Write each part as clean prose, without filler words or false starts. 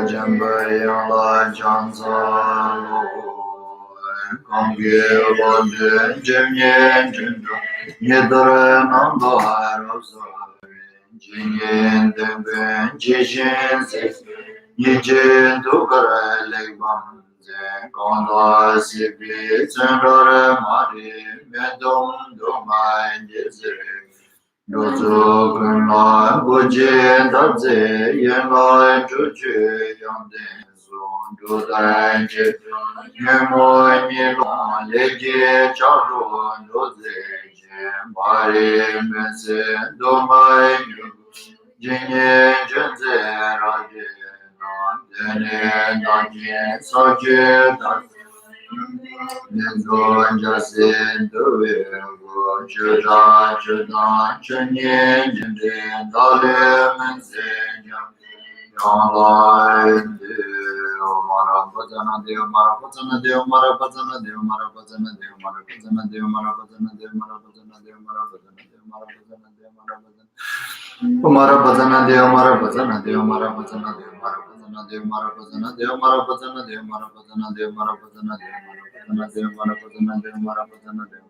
Jambaya Jansa Kangi Wande Jenyen Jindra Yedara Nando Harosa Jenyen Demben Jishin Zik Yijin Dukara Legbam Zen Kondwa Sibi Zendore Mari Medom Domai Jizire Yozo Kunlai Bujin Dadze Yenlai Juju Yanden Zon Dudai Jit Yemoy Nilon Leje Chadron Doze Jen Bari Mense Domai Nyu Jinye Jenze Raje Nan Dene Danjen Saje Dan Nendo Jasin Dove Chudan Chudan Chunye Jinde Dale Menzenya Yonlai Deo Marapatana Deo Marapatana Deo Marapatana Deo Marapatana Deo Marapatana Deo Marapatana Deo Marapatana Deo Marapatana Deo Marapatana Deo Marapatana Marapatana Deo Marapatana Deo Marapatana Deo Marapatana Deo Marapatana Deo Marapatana Deo Marapatana Deo Marapatana Deo Marapatana Deo Marapatana Deo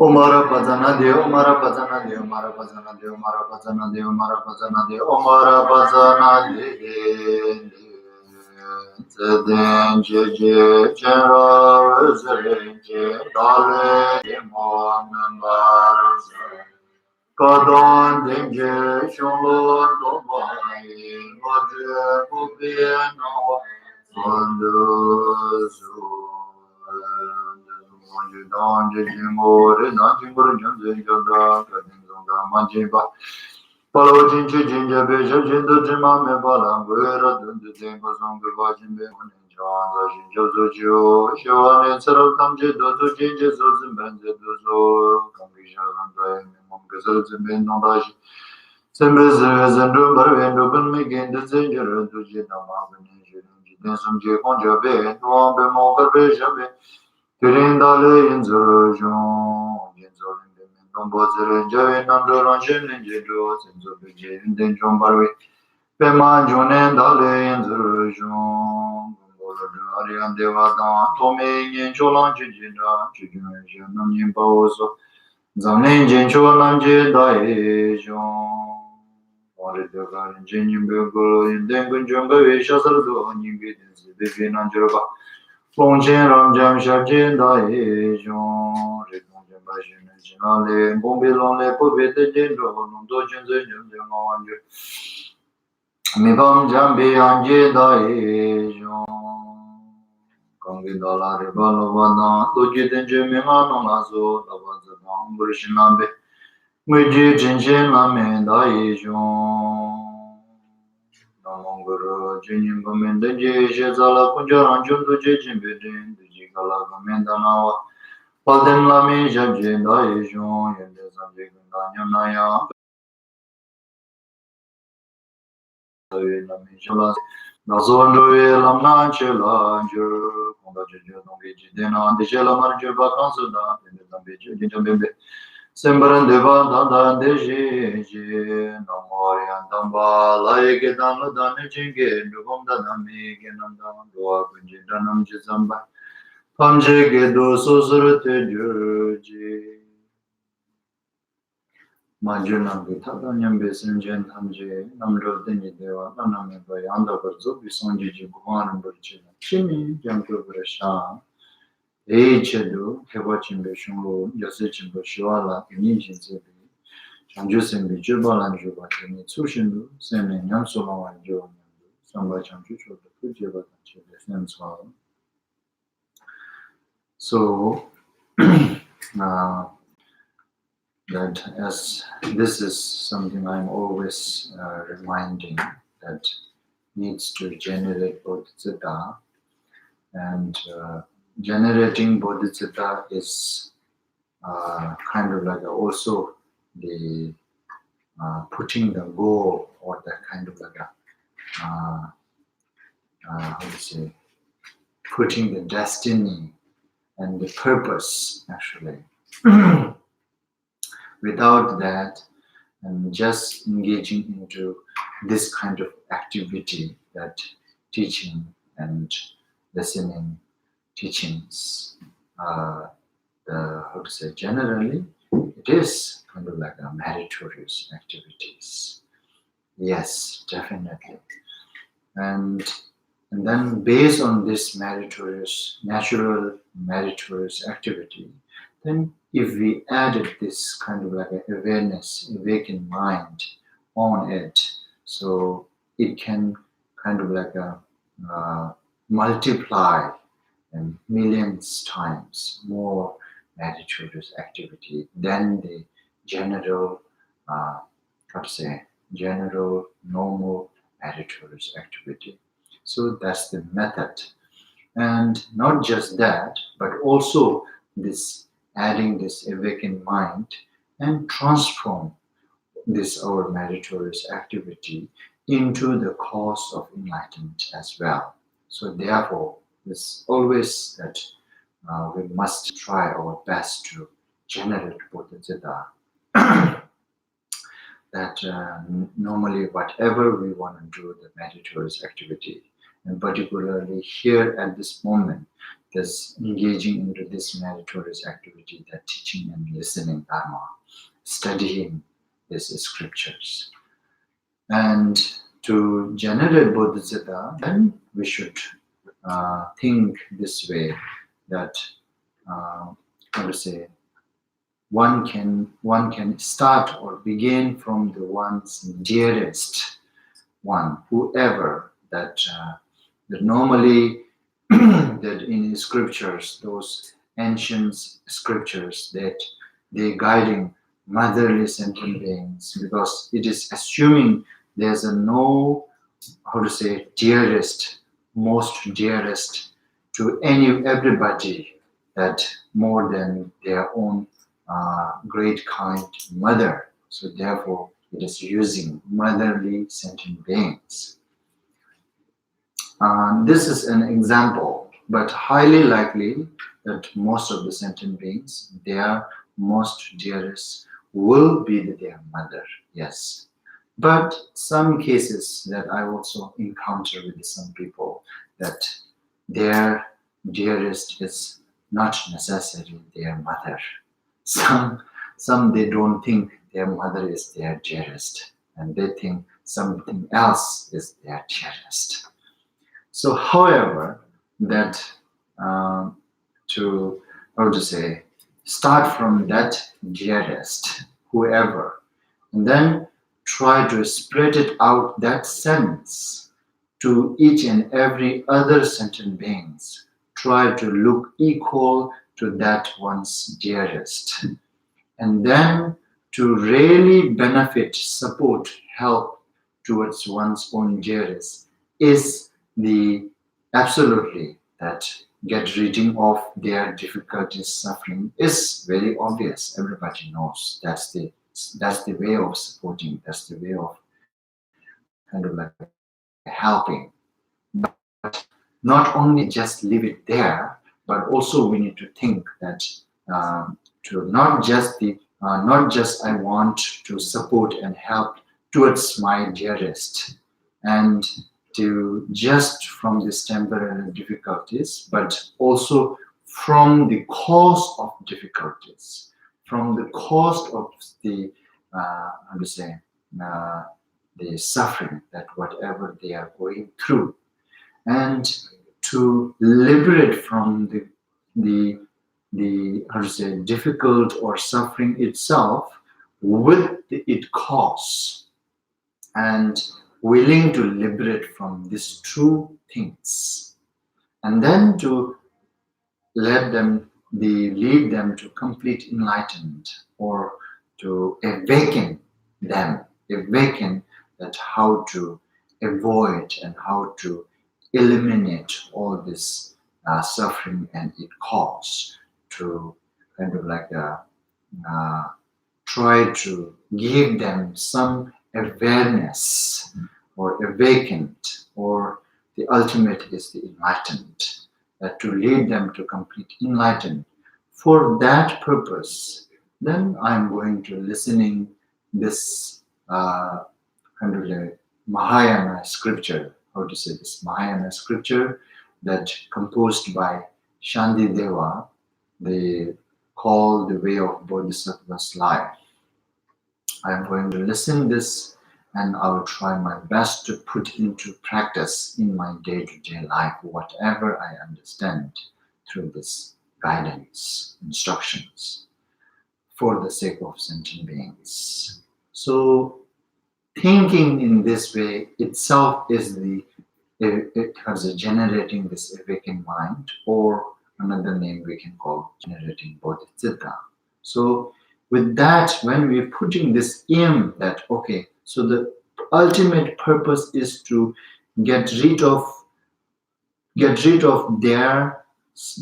Omara Pazana Deo Mara Pazana Deo Mara Pazana Deo Mara Pazana Deo Mara Pazana Deo Omara Pazana De Zeden Jeje Chera Zerenje Dale Demon Barza Kadon Denje Shulun Domai Roger Kubiano Sondu Palo Jinchi Jinja Beja Jinda Jima Mebala, Guerra Dundu Dengo Zonga Bajin Begun, John Jinjo Zojo, Shoan and Sarah Kamji, Dozo Jinja Zozin Benja Dozo, Kamisha and Mongazels and Bendaji. Sembes and Dumber and Dugan Megan, the Zinger, Dujina Marvin, Jinsum Jekonja Bay, Wambe Moga Beja. Kirindale in Zorojon, Jinzol in the Nombozere, Javi Nandoranjin in Jedos, and Zobiji in the Jombarwi, Pema Jonen Dale in Zorojon, Arian Devadan, Tommy in Cholan Jijina, Chijun, Namin Paoso, Zanin Jincholan Jedaejon, or the Garin Jinin Bugolo in Dengun Junga, Shazardo, Nibidins, Bibin and Juba. Longchen Ramjam Shabjin Dai Jon, Rekongjan Bashin Jinale, Bombi Longle, Pobete Jindro, Nondo Jinze Jinjang Anje, Mibam Jambi Anje Dai Jon, Kongi Dala Ribalo Vana, Doji Denje Mimano Nazo, Tabazan, Burishinambe, Muji Jinshin Lame Dai Jon. Namonguru Jinim Gomenda Jezala Punjaran Jundu Jijim Bedin, the Jigala Gomenda Nawa, Palden Lami Jabjin Daejon, Yendezam Jigundanya Naya, Lami Nazondo Lamna Chela, Jur, Konga Jiju, Nongijidena, the Jela Marju Bakansuda, and the Zambiju Jimbe. Sembaran deva danda deji namorian damba laike dana dana jinge nubom dana mi genanda doa kunji danam jizamba panje gedo sosrate juji manjunam gitadanyam besenjen tamje namro deni deva naname bayanda barzo bisonji ji gumaram burchina chimi jamko brasha Eichedu, Kewachimbe Shungo, Yosechimbe Shiwala, Inijin Zebi, Chanjusimbe Jubalan Juba, Tsushindu, Sene Yansulawa Jo, Samba Chanchucho, the Fujiba, the Senswell. So, that as this is something I'm always reminding that needs to generate bodhicitta, and generating bodhicitta is kind of like also the putting the goal or the kind of like how to say, putting the destiny and the purpose actually. Without that, and just engaging into this kind of activity, that teaching and listening teachings, how to say, generally, it is kind of like a meritorious activities. Yes, definitely. And then based on this meritorious, natural meritorious activity, then if we added this kind of like a awareness, awakened mind on it, so it can kind of like a multiply and millions times more meritorious activity than the general, how to say, general, normal meritorious activity. So that's the method. And not just that, but also this adding this awakened mind and transform this our meritorious activity into the cause of enlightenment as well. So therefore, it's always that we must try our best to generate bodhicitta. That normally whatever we want to do, the meritorious activity, and particularly here at this moment, this engaging into this meritorious activity, that teaching and listening dharma, studying these scriptures. And to generate bodhicitta, then we should think this way, that how to say, one can start or begin from the one's dearest one, whoever that normally that in scriptures, those ancient scriptures, that they guiding motherly sentient beings, because it is assuming there's a no, how to say, dearest, most dearest to everybody, that more than their own great kind mother. So therefore, it is using motherly sentient beings. This is an example, but highly likely that most of the sentient beings, their most dearest will be their mother. Yes. But some cases that I also encounter with some people, that their dearest is not necessarily their mother. Some they don't think their mother is their dearest, and they think something else is their dearest. So, however, that to, how to say, start from that dearest, whoever, and then try to spread it out, that sense, to each and every other sentient beings. Try to look equal to that one's dearest. And then to really benefit, support, help towards one's own dearest is the absolutely that get rid of their difficulties, suffering is very obvious. Everybody knows that's the way of supporting, that's the way of kind of like helping. But not only just leave it there, but also we need to think that to not just I want to support and help towards my dearest, and to just from this temporary difficulties, but also from the cause of difficulties, from the cause of the how to say, the suffering, that whatever they are going through, and to liberate from the how to say, difficult or suffering itself with its cause, and willing to liberate from these two things, and then to lead them to complete enlightenment, or to awaken that how to avoid and how to eliminate all this suffering and its cause, to kind of like try to give them some awareness or awakened, or the ultimate is the enlightened, that to lead them to complete enlightenment. For that purpose, then I'm going to listening this kind of a Mahayana scripture, how to say this, Mahayana scripture that composed by Shantideva, they call the way of Bodhisattva's life. I'm going to listen this and I will try my best to put into practice in my day-to-day life, whatever I understand through this guidance, instructions, for the sake of sentient beings. So thinking in this way itself is it has a generating this awakened mind, or another name we can call generating bodhicitta. So with that, when we're putting this aim that, okay, so the ultimate purpose is to get rid of their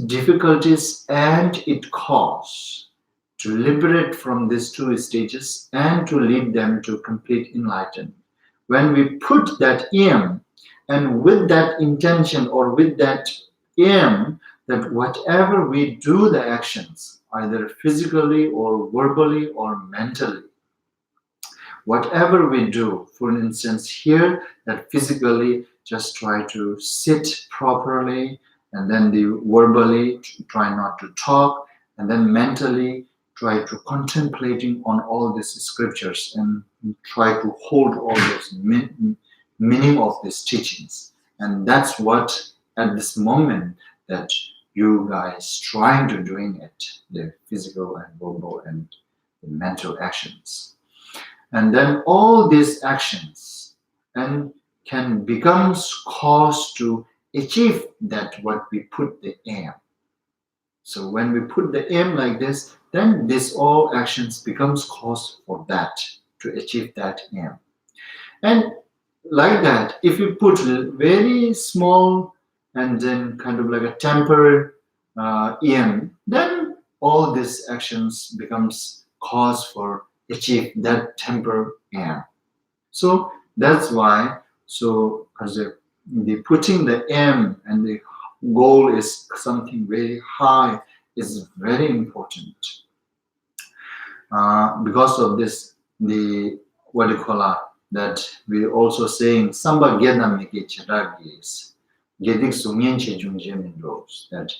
difficulties and its cause, to liberate from these two stages and to lead them to complete enlightenment. When we put that aim, and with that intention or with that aim, that whatever we do the actions, either physically or verbally or mentally, whatever we do, for instance here, that physically just try to sit properly, and then verbally try not to talk, and then mentally try to contemplating on all these scriptures and try to hold all those meaning of these teachings. And that's what at this moment that you guys trying to doing it, the physical and verbal and the mental actions. And then all these actions and can become cause to achieve that what we put the aim. So when we put the aim like this, then this all actions becomes cause for that, to achieve that aim. And like that, if you put very small and then kind of like a tempered aim, then all these actions becomes cause for achieve that temper aim. So that's why, so as the putting the aim and the goal is something very high is very important. Because of this, the what do you call that we're also saying samba gedamike chiragis gedik sumyenche junjemin rose, that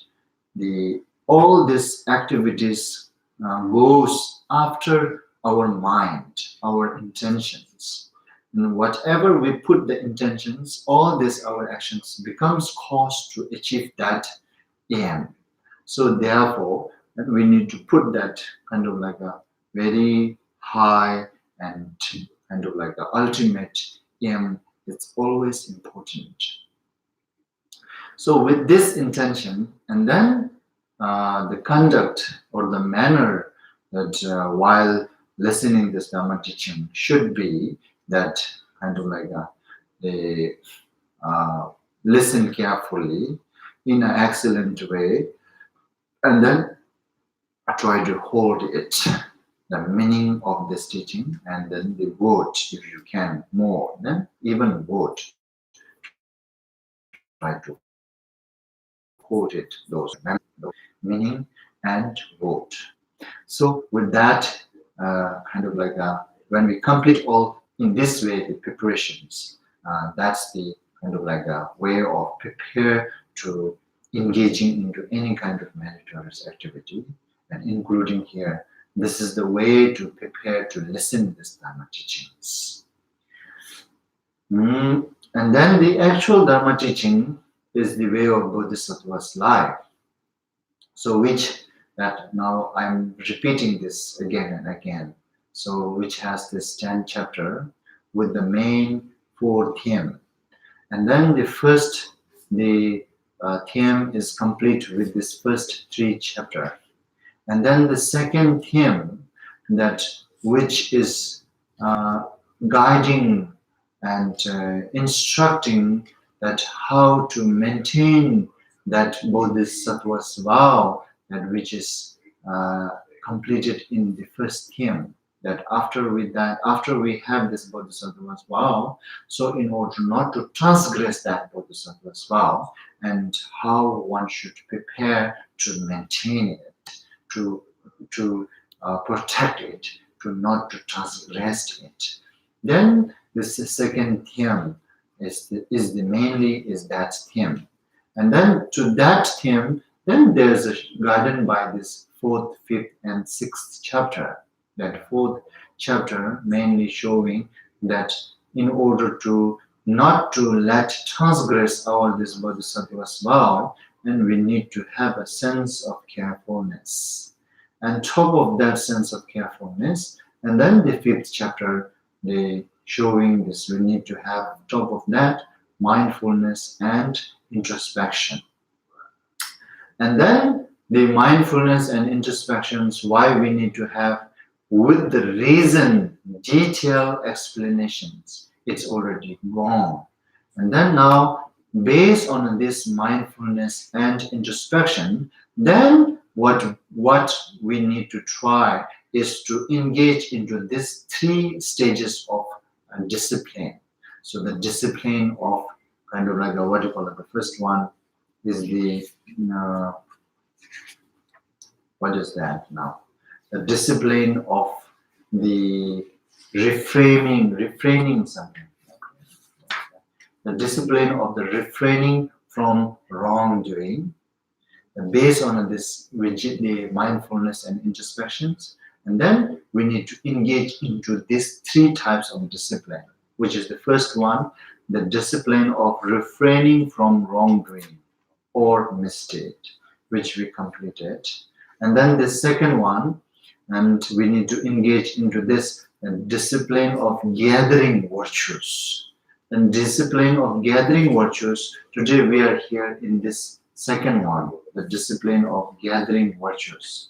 the all these activities goes after our mind, our intentions. And whatever we put the intentions, all this our actions becomes cause to achieve that aim. So therefore, we need to put that kind of like a very high and kind of like the ultimate aim. It's always important. So with this intention, and then the conduct or the manner that while listening this Dhamma teaching should be that kind of like they listen carefully in an excellent way, and then try to hold it, the meaning of this teaching, and then the word, if you can more, then even word, try to hold it, those meaning and word. So with that, kind of like when we complete all in this way the preparations, that's the kind of like a way of prepare to engaging into any kind of meritorious activity, and including here, this is the way to prepare to listen to this Dharma teachings. And then the actual Dharma teaching is the way of Bodhisattva's life. So which that now I'm repeating this again and again. So which has this 10 chapter with the main 4 theme. And then the first, the theme is complete with this first 3 chapter. And then the second theme, that which is guiding and instructing that how to maintain that Bodhisattva's vow, that which is completed in the first theme. That after we have this Bodhisattva's vow, so in order not to transgress that Bodhisattva's vow, and how one should prepare to maintain it, to protect it, not to transgress it. Then this second theme is that theme. And then to that theme, then there's a guided by this 4th, 5th, and 6th chapter. That 4th chapter mainly showing that in order to not to let transgress all this bodhisattva's vow, and we need to have a sense of carefulness. And top of that sense of carefulness, and then the 5th chapter, they showing this, we need to have top of that mindfulness and introspection. And then the mindfulness and introspections, why we need to have with the reason, detailed explanations. It's already gone. And then now, based on this mindfulness and introspection, then what we need to try is to engage into these 3 stages of discipline. So the discipline of kind of like what you call it, the first one is the what is that now? The discipline of the refraining something. The discipline of the refraining from wrongdoing, based on this rigid mindfulness and introspections. And then we need to engage into these 3 types of discipline, which is the first one, the discipline of refraining from wrongdoing or mistake, which we completed. And then the second one, and we need to engage into this discipline of gathering virtues. And discipline of gathering virtues, today we are here in this second one, the discipline of gathering virtues.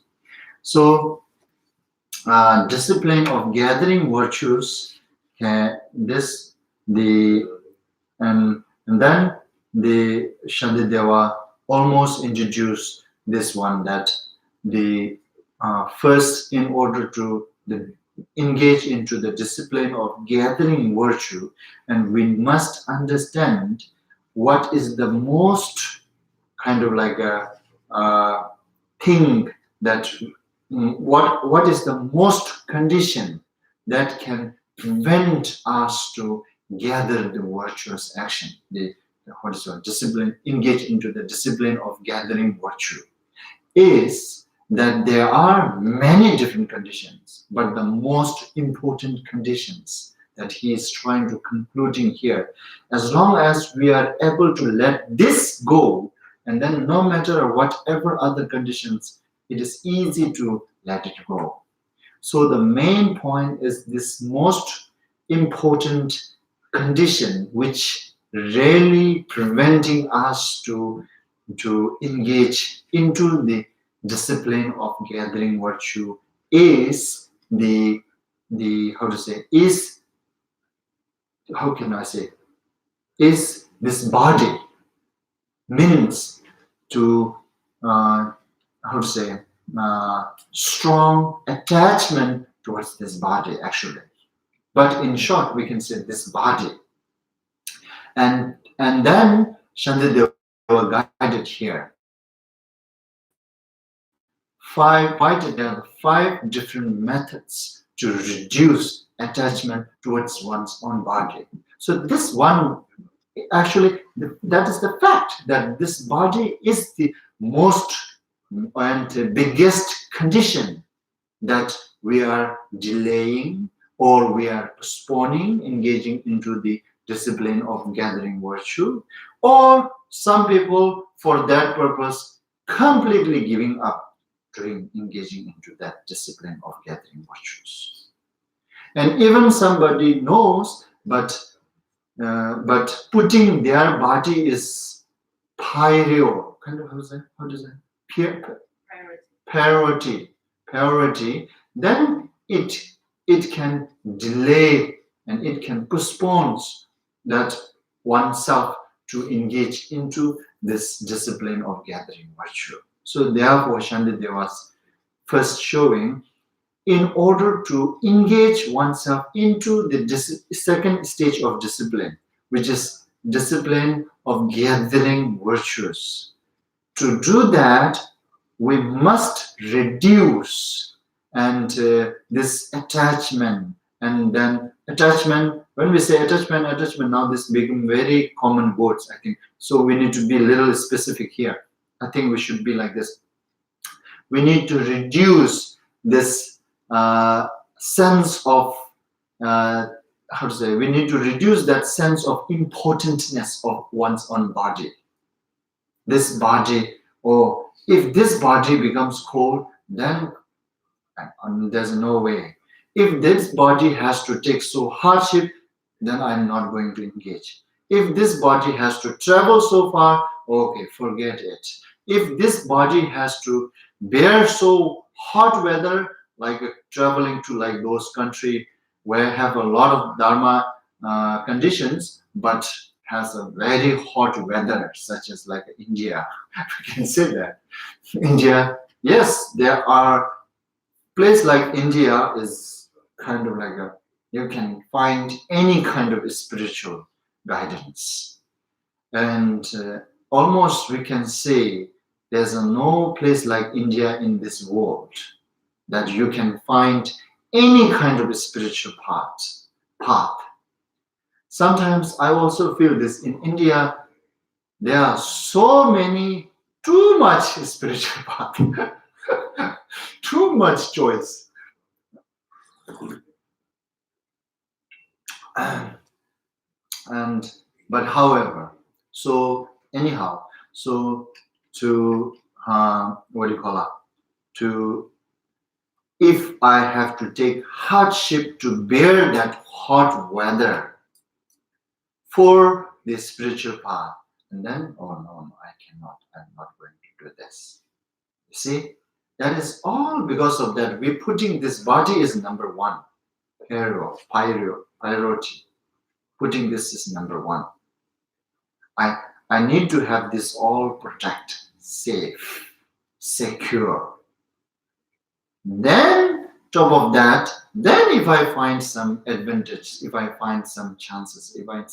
So, discipline of gathering virtues, and then the Shantideva almost introduced this one, that the first, in order to engage into the discipline of gathering virtue, and we must understand what is the most kind of like a thing that what is the most condition that can prevent us to gather the virtuous action, what is your discipline, engage into the discipline of gathering virtue, is that there are many different conditions, but the most important conditions that he is trying to concluding here, as long as we are able to let this go, and then no matter whatever other conditions, it is easy to let it go. So the main point is this most important condition which really preventing us to engage into the discipline of gathering virtue is is this body, means to strong attachment towards this body actually. But in short, we can say this body. And then Shantideva guided here. There are 5 different methods to reduce attachment towards one's own body. So this one, actually, that is the fact that this body is the most and the biggest condition that we are delaying or we are postponing engaging into the discipline of gathering virtue, or some people for that purpose completely giving up doing engaging into that discipline of gathering virtues. And even somebody knows, but putting their body is priority, kind of priority, then it can delay and it can postpone that oneself to engage into this discipline of gathering virtue. So therefore, Shantideva's first showing, in order to engage oneself into the second stage of discipline, which is discipline of gathering virtues. To do that, we must reduce and this attachment, and then attachment. When we say attachment, now this become very common words, I think. So we need to be a little specific here. I think we should be like this. We need to reduce this sense of how to say. We need to reduce that sense of importantness of one's own body. This body, or if this body becomes cold, then there's no way. If this body has to take so hardship, then I'm not going to engage. If this body has to travel so far, okay, forget it. If this body has to bear so hot weather, like traveling to like those country where have a lot of dharma conditions, but has a very hot weather, such as like India, we can say that. India, yes, there are place like India is kind of like you can find any kind of spiritual guidance, and almost we can say there's no place like India in this world that you can find any kind of spiritual path. Sometimes I also feel this in India, there are so many, too much spiritual path. Too much choice. But however, so anyhow, so to what do you call it? To if I have to take hardship to bear that hot weather for the spiritual path, and then no, I cannot. I'm not going to do this. You see, that is all because of that. We're putting this body is number one. Priority. Putting this is number one. I need to have this all protected, safe, secure. Then, top of that, then if I find some advantage, if I find some chances, if I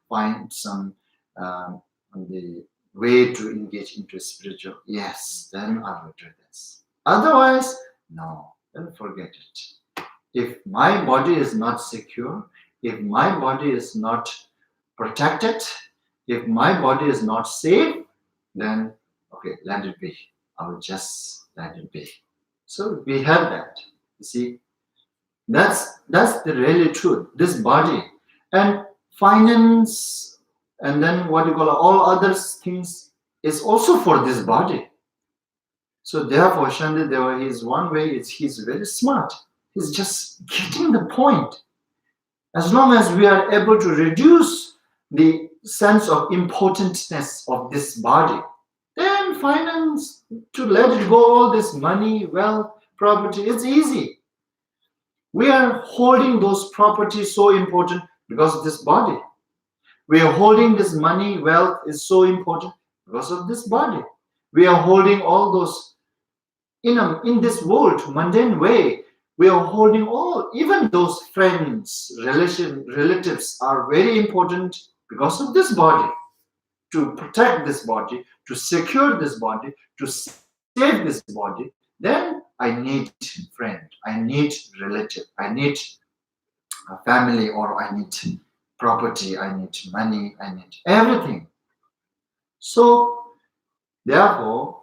find some the way to engage into spiritual, yes, then I will do this. Otherwise, no, then forget it. If my body is not secure, if my body is not protected, if my body is not safe, then okay, let it be. I will just let it be. So we have that. You see, that's the really truth. This body and finance, and then what you call all other things is also for this body. So therefore, Shandideva is one way. He's very smart. He's just getting the point. As long as we are able to reduce the sense of importantness of this body, then finance, to let it go, all this money, wealth, property, it's easy. We are holding those properties so important because of this body. We are holding this money, wealth is so important because of this body. We are holding all those in this world, mundane way. We are holding all, even those friends, relatives are very important because of this body. To protect this body, to secure this body, to save this body, then I need friend, I need relative, I need a family, or I need property, I need money, I need everything. So, therefore,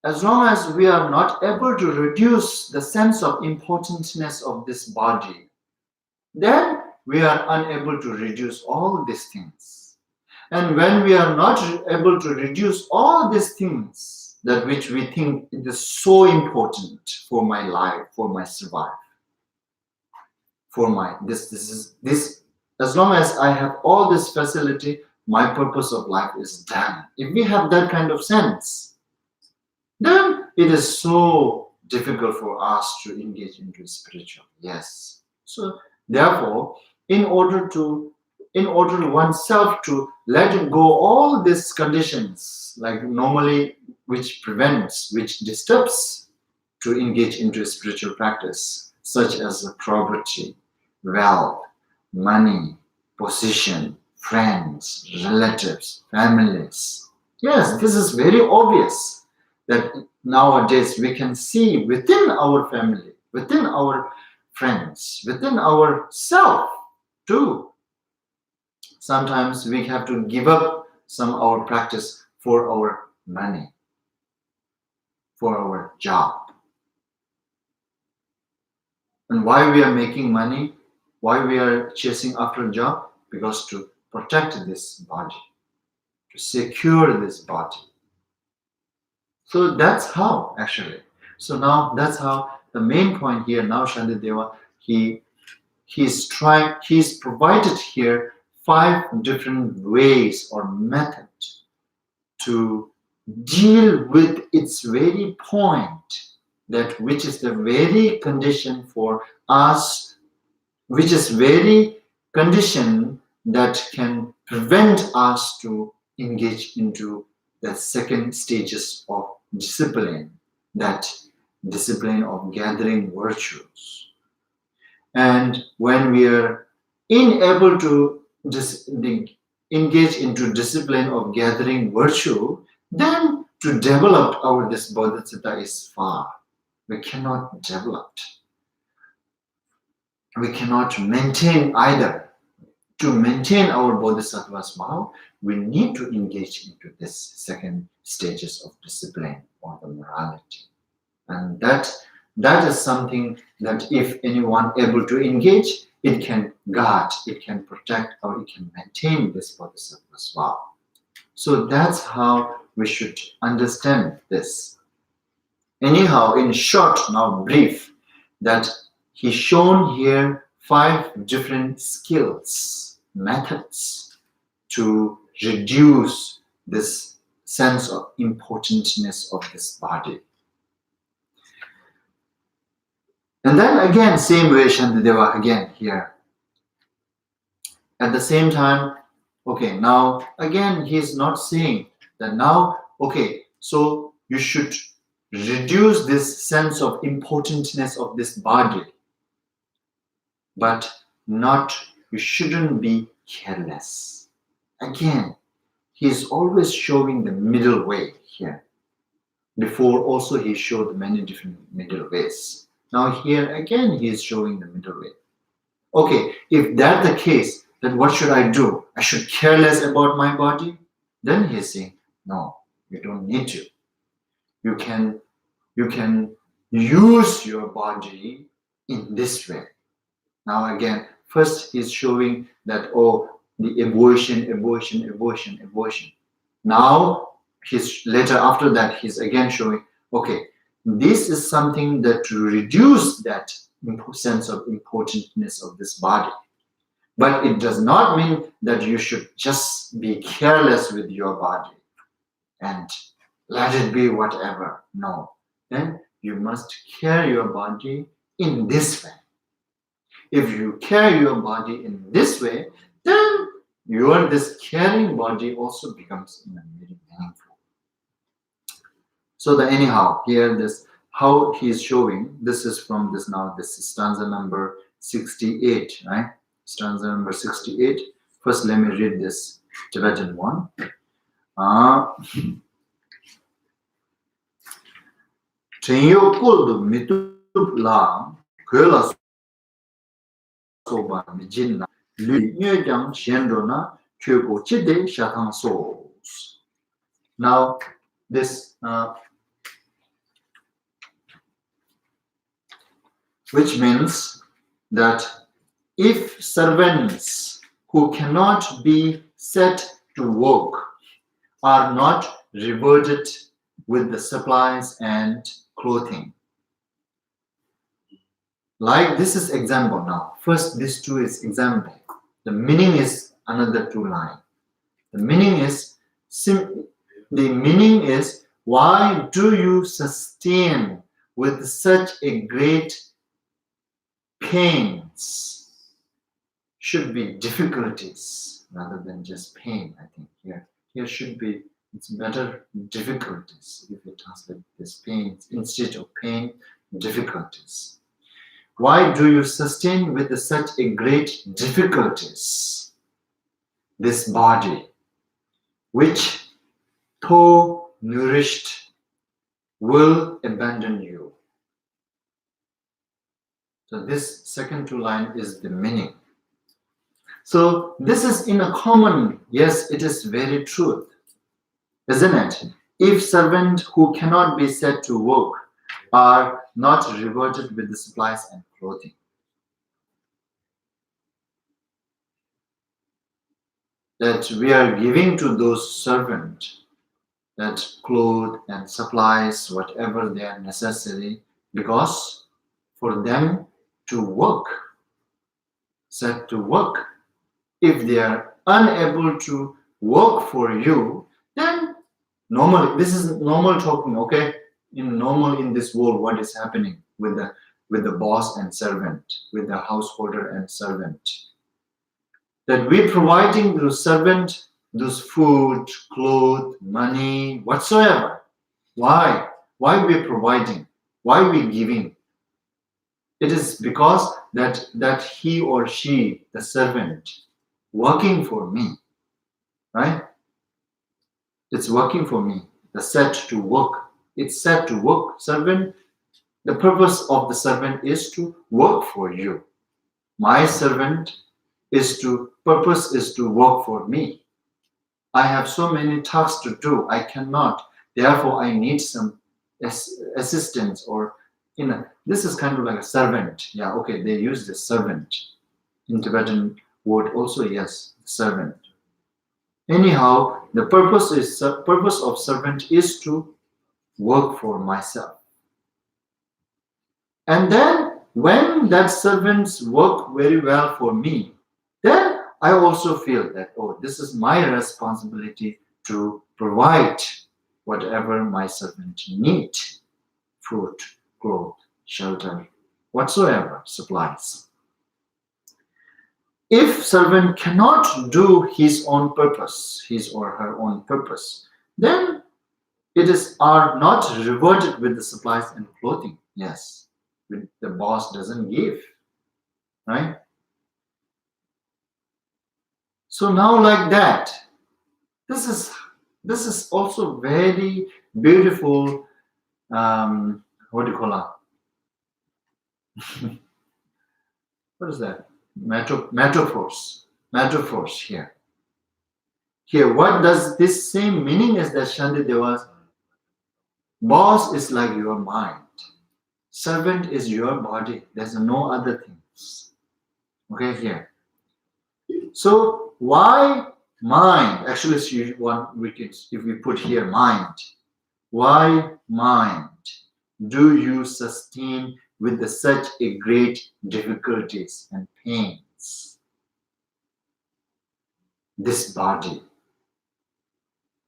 as long as we are not able to reduce the sense of importantness of this body, then we are unable to reduce all these things. And when we are not able to reduce all these things, that which we think is so important for my life, for my survival, for my this, as long as I have all this facility, my purpose of life is done. If we have that kind of sense, then it is so difficult for us to engage into spiritual. Yes. So therefore, in order oneself to let it go all these conditions, like normally which prevents, which disturbs to engage into spiritual practice, such as property, wealth, money, position, friends, relatives, families. Yes, this is very obvious that nowadays we can see within our family, within our friends, within our self too. Sometimes we have to give up some of our practice for our money, for our job. And why we are making money, why we are chasing after a job? Because to protect this body, to secure this body. So that's how actually. So now that's how the main point here. Now Shantideva, he's provided here 5 different ways or methods to deal with its very point, that which is the very condition for us, which is very condition that can prevent us to engage into the second stages of discipline, that discipline of gathering virtues. And when we are unable to engage into discipline of gathering virtue, then to develop our this bodhisattva is far. We cannot develop. We cannot maintain either. To maintain our bodhisattva smile, we need to engage into this second stages of discipline or the morality. And that is something that if anyone able to engage, it can guard, it can protect, or it can maintain this bodhisattva smile. So that's how we should understand this. Anyhow, in short, now brief, that he's shown here 5 different skills, methods to reduce this sense of importantness of this body. And then again, same way Shantideva again here. At the same time, okay, now again he's not saying that now, okay, so you should reduce this sense of importantness of this body, but not, you shouldn't be careless. Again, he's always showing the middle way here. Before also he showed many different middle ways. Now here again he is showing the middle way. Okay, if that's the case, then what should I do? I should care less about my body? Then he is saying, no, you don't need to. You can use your body in this way. Now again, first he's showing that, oh, the abortion. Now he's later after that he's again showing, okay, this is something that to reduce that sense of importantness of this body. But it does not mean that you should just be careless with your body and let it be whatever. No. Then you must care your body in this way. If you care your body in this way, then this caring body also becomes very meaningful. So anyhow, here this how he is showing, this is from this now, this is stanza number 68, right? Stanza number 68. First, let me read this Tibetan one. Chenyo kuldu mitup la kwela soba mijinna lu nyojang shendrona kyoko chide shatang souls. Now, this which means that if servants who cannot be set to work are not rewarded with the supplies and clothing. Like this is example now. First, this 2 is example. The meaning is another 2 line. The meaning is why do you sustain with such a great pains? Should be difficulties rather than just pain, I think. Here should be, it's better difficulties if you translate this pain instead of pain, difficulties. Why do you sustain with such a great difficulties this body, which though nourished will abandon you? So this second two line is the meaning. So this is in a common, yes, it is very truth, isn't it? If servants who cannot be set to work are not rewarded with the supplies and clothing. That we are giving to those servants that clothes and supplies, whatever they are necessary, because for them to work, set to work. If they are unable to work for you, then normally, this is normal talking, okay? In this world, what is happening with the boss and servant, with the householder and servant? That we're providing the servant those food, clothes, money, whatsoever. Why? Why we're providing? Why we're giving? It is because that he or she, the servant, working for me, right? It's working for me. The set to work. It's set to work. Servant, the purpose of the servant is to work for you. My servant purpose is to work for me. I have so many tasks to do. I cannot. Therefore, I need some assistance or this is kind of like a servant. Yeah, okay, they use the servant. In Tibetan word also, yes, servant. Anyhow, the purpose of servant is to work for myself. And then when that servants work very well for me, then I also feel that, oh, this is my responsibility to provide whatever my servant need, food, clothes, shelter, whatsoever, supplies. If servant cannot do his own purpose, his or her own purpose, then are not rewarded with the supplies and clothing. Yes, the boss doesn't give, right? So now like that, this is also very beautiful. What do you call it? What is that? Metaphors here. Here, what does this same meaning is that Shantideva's boss is like your mind. Servant is your body. There's no other things. Okay, here. So why mind? Actually, if we put here mind, why mind do you sustain with such a great difficulties and pains? This body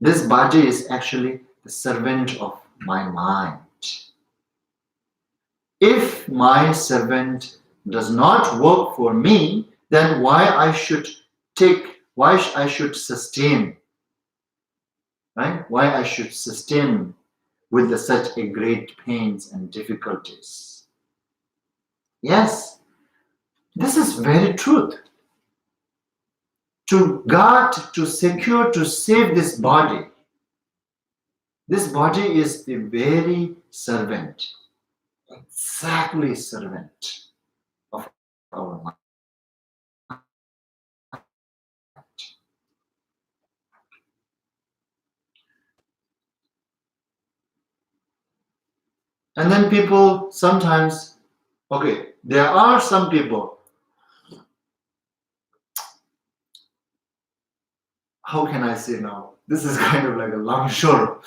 is actually the servant of my mind. If my servant does not work for me, then why I should sustain, right? Why I should sustain with such a great pains and difficulties? Yes, this is very truth. To guard, to secure, to save this body. This body is the very servant, exactly servant of our mind. And then people sometimes, okay, there are some people, how can I say now? This is kind of like a long short.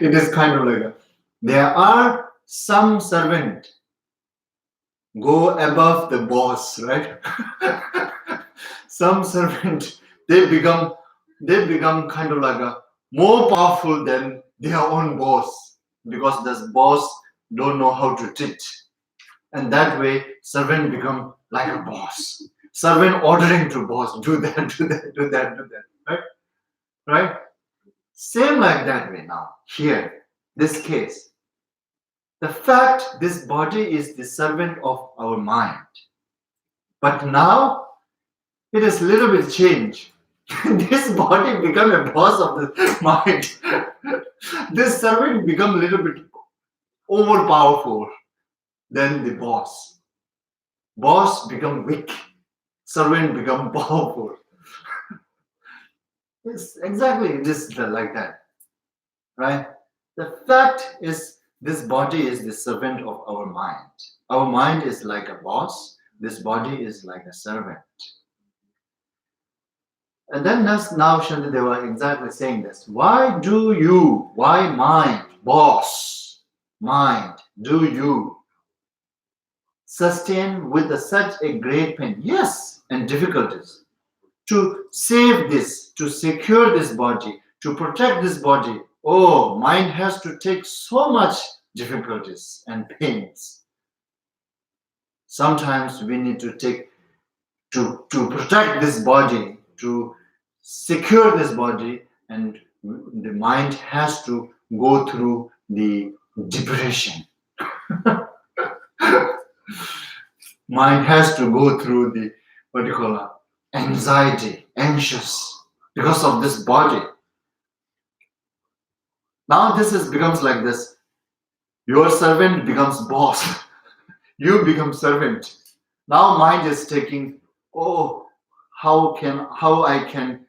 It is kind of like there are some servant go above the boss, right? Some servant, they become kind of like more powerful than their own boss, because this boss don't know how to treat. And that way, servant become like a boss. Servant ordering to boss, do that, right? Right? Same like that way now. Here, this case. The fact this body is the servant of our mind. But now, it is a little bit changed. This body become a boss of the mind. This servant become a little bit overpowerful than the boss. boss become weak, servant become powerful. It's exactly this like that, right? The fact is, this body is the servant of our mind. Our mind is like a boss. This body is like a servant. And then now Shantideva exactly saying this. Why mind, boss, mind, do you sustain with such a great pain? Yes, and difficulties. To save this, to secure this body, to protect this body. Oh, mind has to take so much difficulties and pains. Sometimes we need to take to protect this body, to secure this body, and the mind has to go through the depression. Mind has to go through the anxiety, anxious because of this body. Now this becomes like this. Your servant becomes boss. You become servant. Now mind is taking, oh, how I can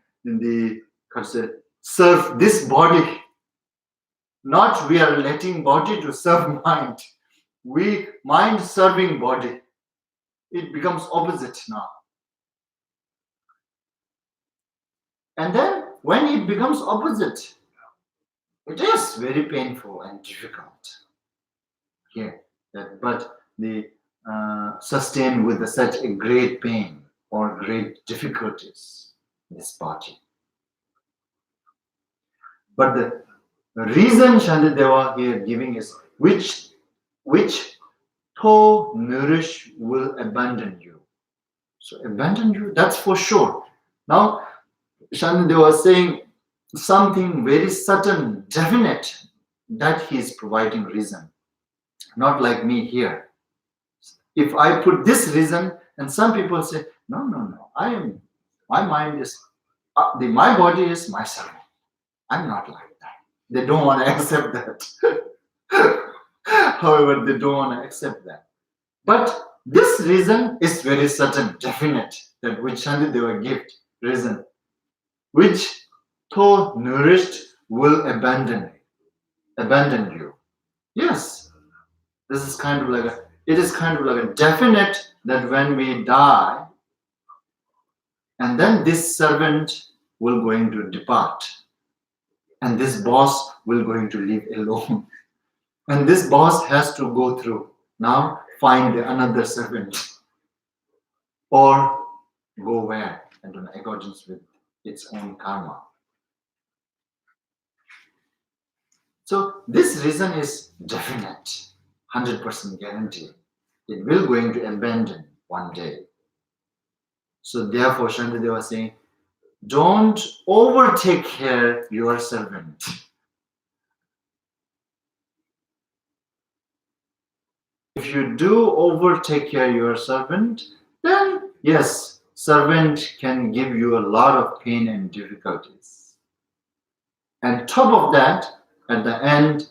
serve this body. Not we are letting body to serve mind. We mind serving body. It becomes opposite now. And then when it becomes opposite, it is very painful and difficult. Here, but the sustained with such a great pain or great difficulties this body. But the reason Shantideva here giving is which though nourish will abandon you. So abandon you, that's for sure. Now Shantideva is saying something very certain, definite, that he is providing reason. Not like me here. If I put this reason, and some people say, no, my mind is, my body is my servant. I'm not like that. They don't want to accept that. However, they don't want to accept that. But this reason is very certain, definite, that which Shantideva gave reason, which though nourished will abandon you. Yes, this is kind of like a definite that when we die, and then this servant will going to depart, and this boss will going to live alone, and this boss has to go through now find another servant or go where and in accordance with its own karma. So this reason is definite, 100% guarantee. It will going to abandon one day. So therefore Shantideva was saying, don't overtake care your servant. If you do overtake care your servant, then yes, servant can give you a lot of pain and difficulties. And top of that, at the end,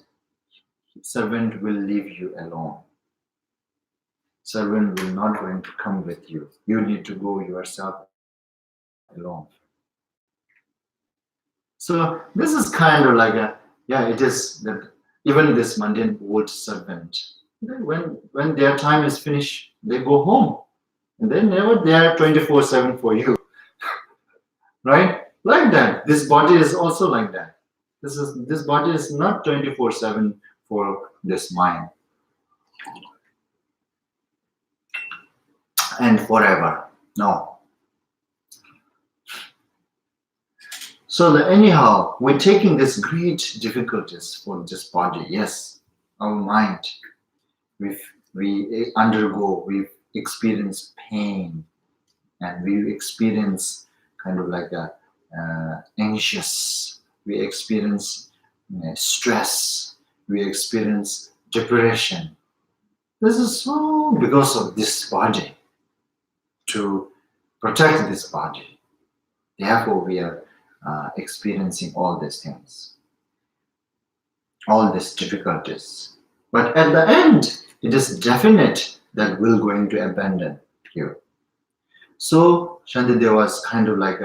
servant will leave you alone. Servant will not going to come with you. You need to go yourself alone. So this is kind of like it is that even this mundane wood servant, when their time is finished, they go home. And they're never there 24/7 for you. Right? Like that. This body is also like that. This body is not 24/7 for this mind. And forever. No. So anyhow, we're taking this great difficulties for this body. Yes, our mind. We undergo, we experience pain, and we experience kind of like anxious. We experience stress. We experience depression. This is so because of this body. To protect this body. Therefore, we are experiencing all these things, all these difficulties. But at the end, it is definite that we're going to abandon. here. So Shantideva's kind of like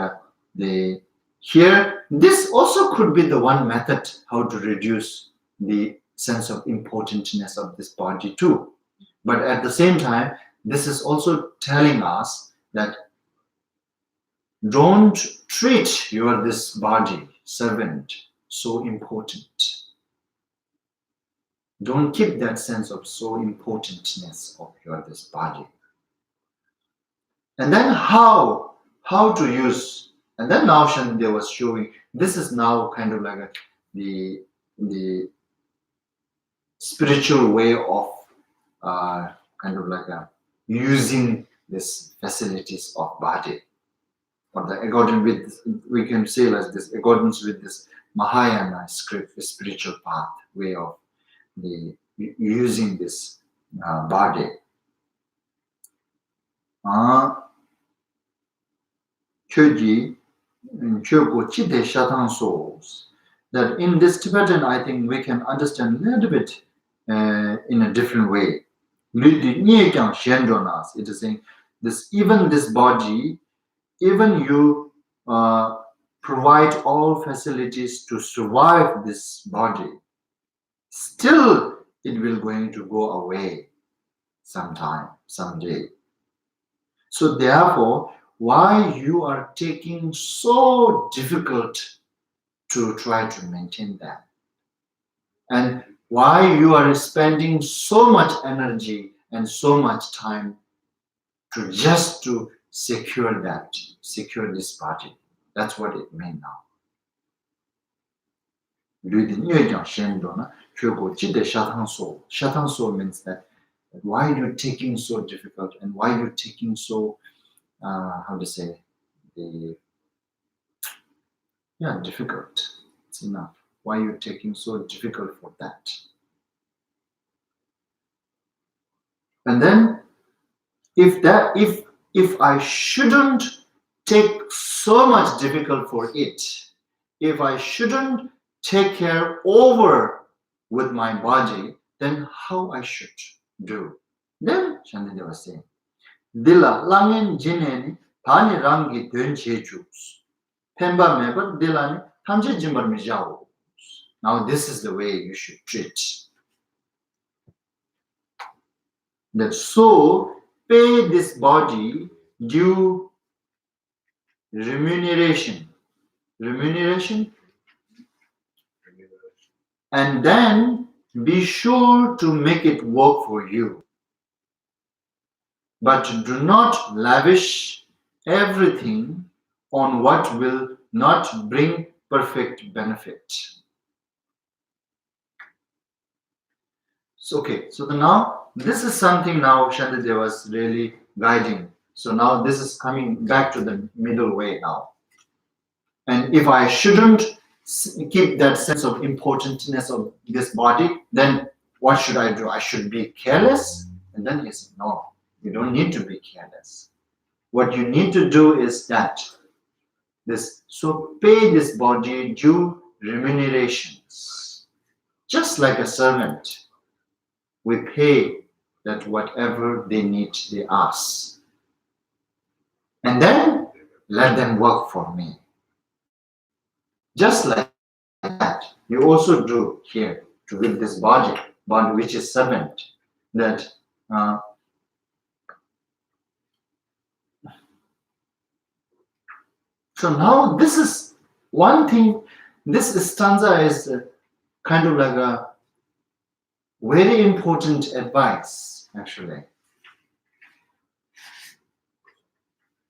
here, this also could be the one method how to reduce the sense of importantness of this body too. But at the same time, this is also telling us that don't treat your this body, servant, so important. Don't keep that sense of so importantness of your this body. And then how to use, and then now Shantideva was showing, this is now kind of like the spiritual way of kind of like using these facilities of body, or the according with, we can say like this, accordance with this Mahayana script, spiritual path way of the using this body. Kyoji, Kyogo Chide Shatan souls. That in this Tibetan, I think we can understand a little bit in a different way. It is saying this, even this body, even you provide all facilities to survive this body, still it will going to go away sometime, someday. So therefore, why you are taking so difficult to try to maintain that? And why you are spending so much energy and so much time to just to secure this body? That's what it means now. Shatan soul means that why you're taking so difficult, and why you're taking so how to say, difficult. It's enough. Why you're taking so difficult for that? And then if I shouldn't take so much difficult for it, if I shouldn't take care over with my body, then how I should do? Then Shantideva was saying, Dila langin jineni tani rangi duen chechus. Pemba meba dilani tamje jimbar mijao. Now this is the way you should treat. That so pay this body due remuneration, and then be sure to make it work for you. But do not lavish everything on what will not bring perfect benefit. So, okay, so now this is something now Shantideva was really guiding. So now this is coming back to the middle way now. And if I shouldn't keep that sense of importantness of this body, then what should I do? I should be careless? And then he said, no, you don't need to be careless. What you need to do is that so pay this body due remunerations. Just like a servant, we pay that whatever they need, they ask. And then let them work for me. Just like that, you also do here with this body which is servant. That so now this is one thing. This stanza is kind of like a very important advice, actually.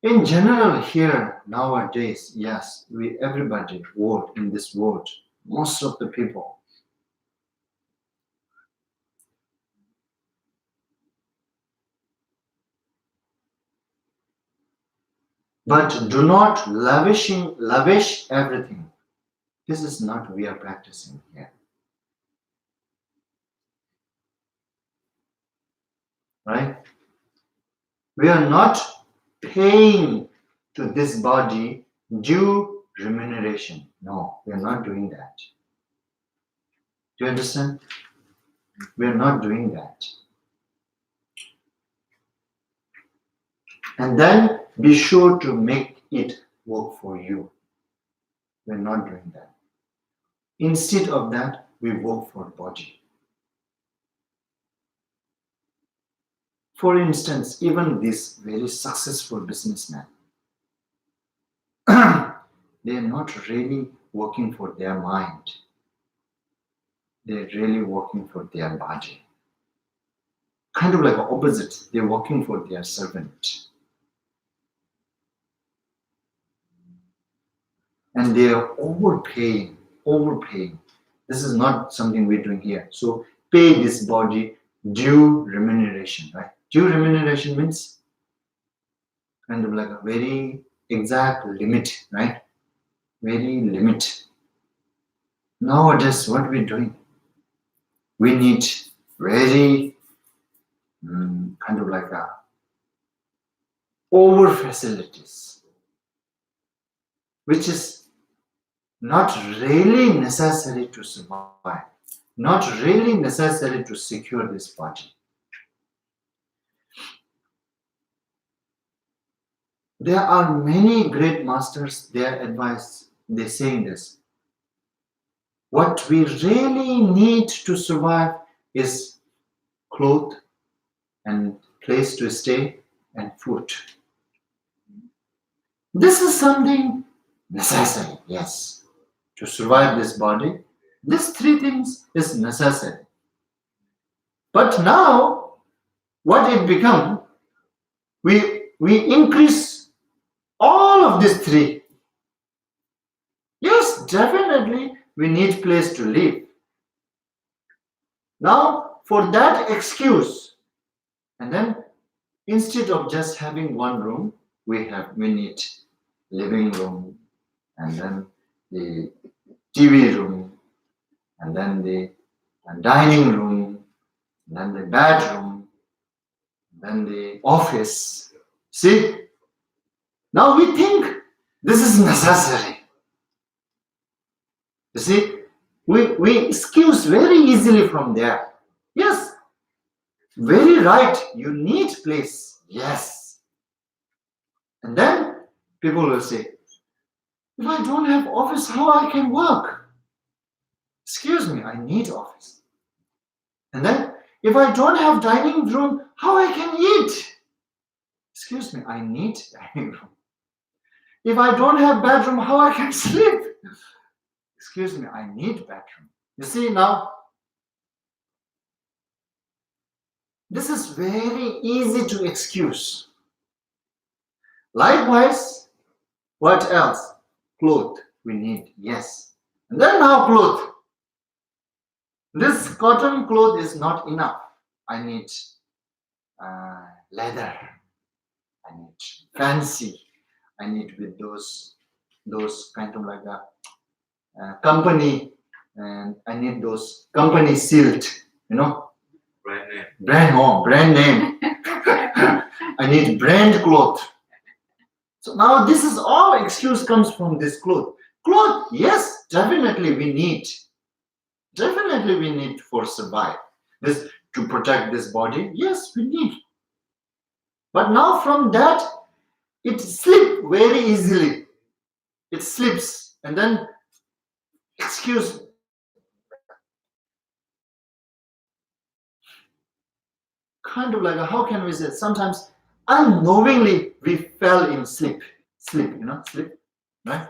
In general, here nowadays, yes, everybody in this world, most of the people, but do not lavish everything. This is not what we are practicing here. Right? We are not paying to this body due remuneration. No, we are not doing that. Do you understand? We are not doing that. And then be sure to make it work for you. We're not doing that. Instead of that, we work for body. For instance, even this very successful businessman, they are not really working for their mind. They're really working for their body. Kind of like the opposite. They're working for their servant. And they are overpaying. This is not something we're doing here. So pay this body due remuneration, right? Due remuneration means kind of like a very exact limit, right? Very limit. Nowadays, what we're doing, we need very kind of like a over facilities, which is not really necessary to survive, not really necessary to secure this body. There are many great masters, their advice, they're saying this. What we really need to survive is clothes and place to stay and food. This is something necessary, yes. To survive this body, these three things is necessary. But now, what it become, we increase all of these three. Yes, definitely we need place to live. Now, for that excuse, and then instead of just having one room, we need living room, and then the TV room, and then the dining room, and then the bedroom, and then the office. See? Now we think this is necessary. You see? We excuse very easily from there. Yes. Very right. You need place. Yes. And then people will say, if I don't have office, how I can work? Excuse me, I need office. And then, if I don't have dining room, how I can eat? Excuse me, I need dining room. If I don't have bedroom, how I can sleep? Excuse me, I need bedroom. You see now, this is very easy to excuse. Likewise, what else? Cloth we need, yes. And then now cloth. This cotton cloth is not enough. I need leather. I need fancy. I need with those kind of like a company, and I need those company sealed, brand name. I need brand cloth. So now this is all excuse comes from this cloth. Cloth, yes, definitely we need. Definitely we need for survive. This to protect this body, yes, we need. But now from that, it slips very easily. It slips, and then excuse. Kind of like how can we say? Sometimes unknowingly we fell in slip, right?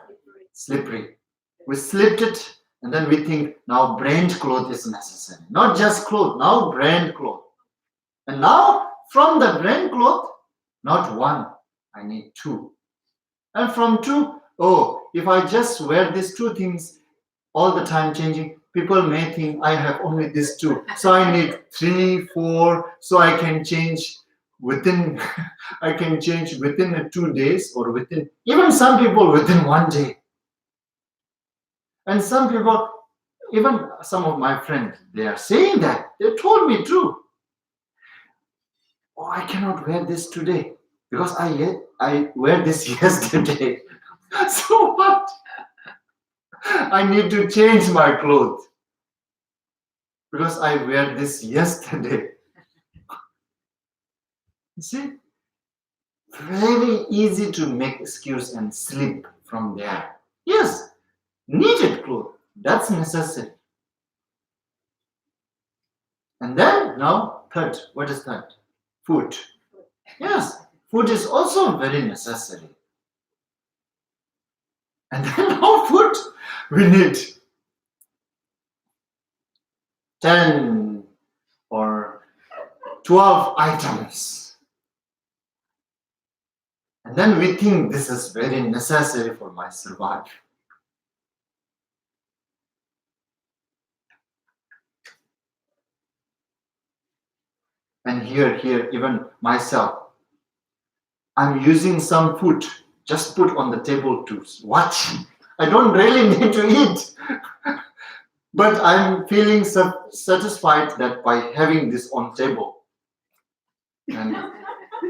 Slippery. We slipped it, and then we think now brand cloth is necessary. Not just cloth, now brand cloth. And now from the brand cloth, not one, I need two. And from two, if I just wear these two things all the time changing, people may think I have only these two. So I need 3, 4, so I can change within 2 days, or within, even some people within 1 day. And some people, even some of my friends, they are saying that. They told me too. I cannot wear this today because I wear this yesterday. So what? I need to change my clothes because I wear this yesterday. You see, Very easy to make excuse and slip from there. Yes, needed clothes, that's necessary. And then now third, what is third? Food. Yes, food is also very necessary. And then now food, we need 10 or 12 items. And then we think this is very necessary for my survival. And here, even myself, I'm using some food just put on the table to watch. I don't really need to eat. But I'm feeling satisfied that by having this on table, and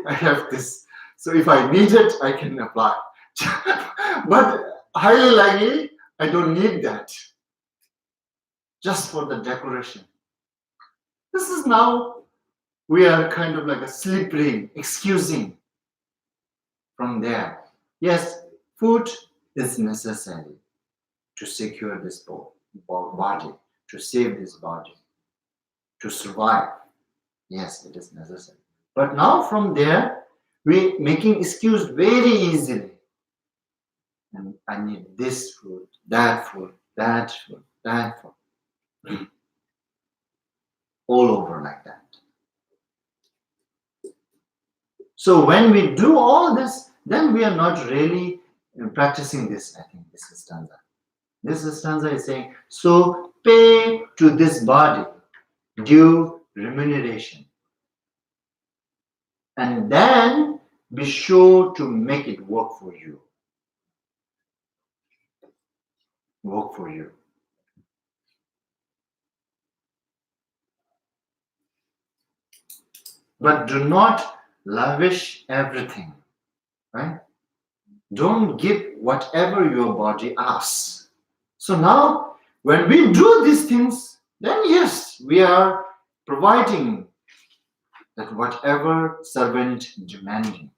I have this. So if I need it, I can apply. But highly likely, I don't need that. Just for the decoration. This is now, we are kind of like a slipping, excusing from there. Yes, food is necessary to secure this body, to save this body, to survive. Yes, it is necessary. But now from there, we making excuse very easily. And I need this food, that food, that food, that food. All over like that. So when we do all this, then we are not really practicing this, I think, this stanza. This stanza is saying, so pay to this body due remuneration. And then be sure to make it work for you. Work for you. But do not lavish everything, right? Don't give whatever your body asks. So now, when we do these things, then yes, we are providing that whatever servant demanding.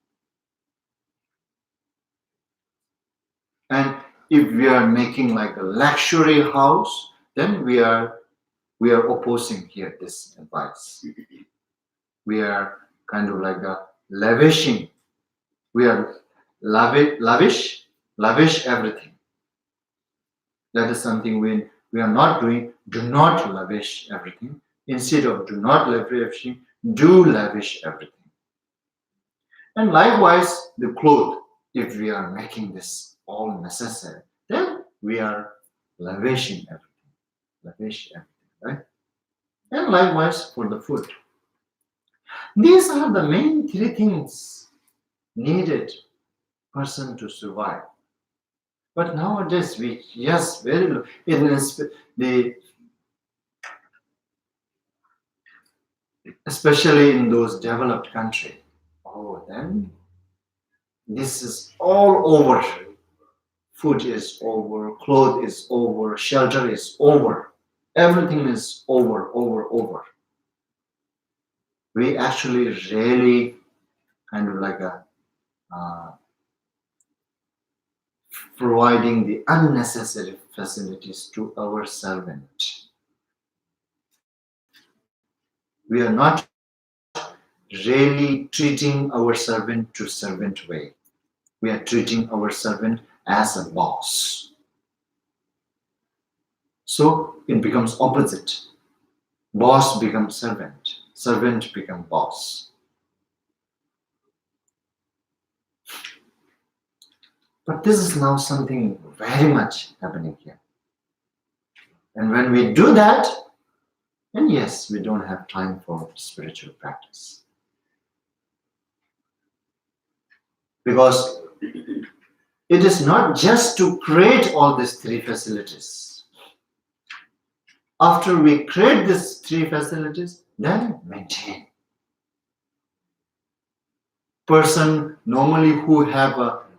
And if we are making like a luxury house, then we are opposing here this advice. We are kind of like a lavishing. We are lavish everything. That is something we are not doing. Do not lavish everything. Instead of do not lavish, do lavish everything. And likewise, the clothes, if we are making this all necessary, then we are lavishing everything. Lavish everything, right? And likewise for the food. These are the main three things needed person to survive. But nowadays, very low. Especially in those developed countries. Oh, then this is all over. Food is over, clothes is over, shelter is over. Everything is over. We actually really kind of like providing the unnecessary facilities to our servant. We are not really treating our servant to servant way. We are treating our servant as a boss. So it becomes opposite. Boss becomes servant. Servant becomes boss. But this is now something very much happening here. And when we do that, then yes, we don't have time for spiritual practice. Because it is not just to create all these three facilities. After we create these three facilities, then maintain. Person normally who have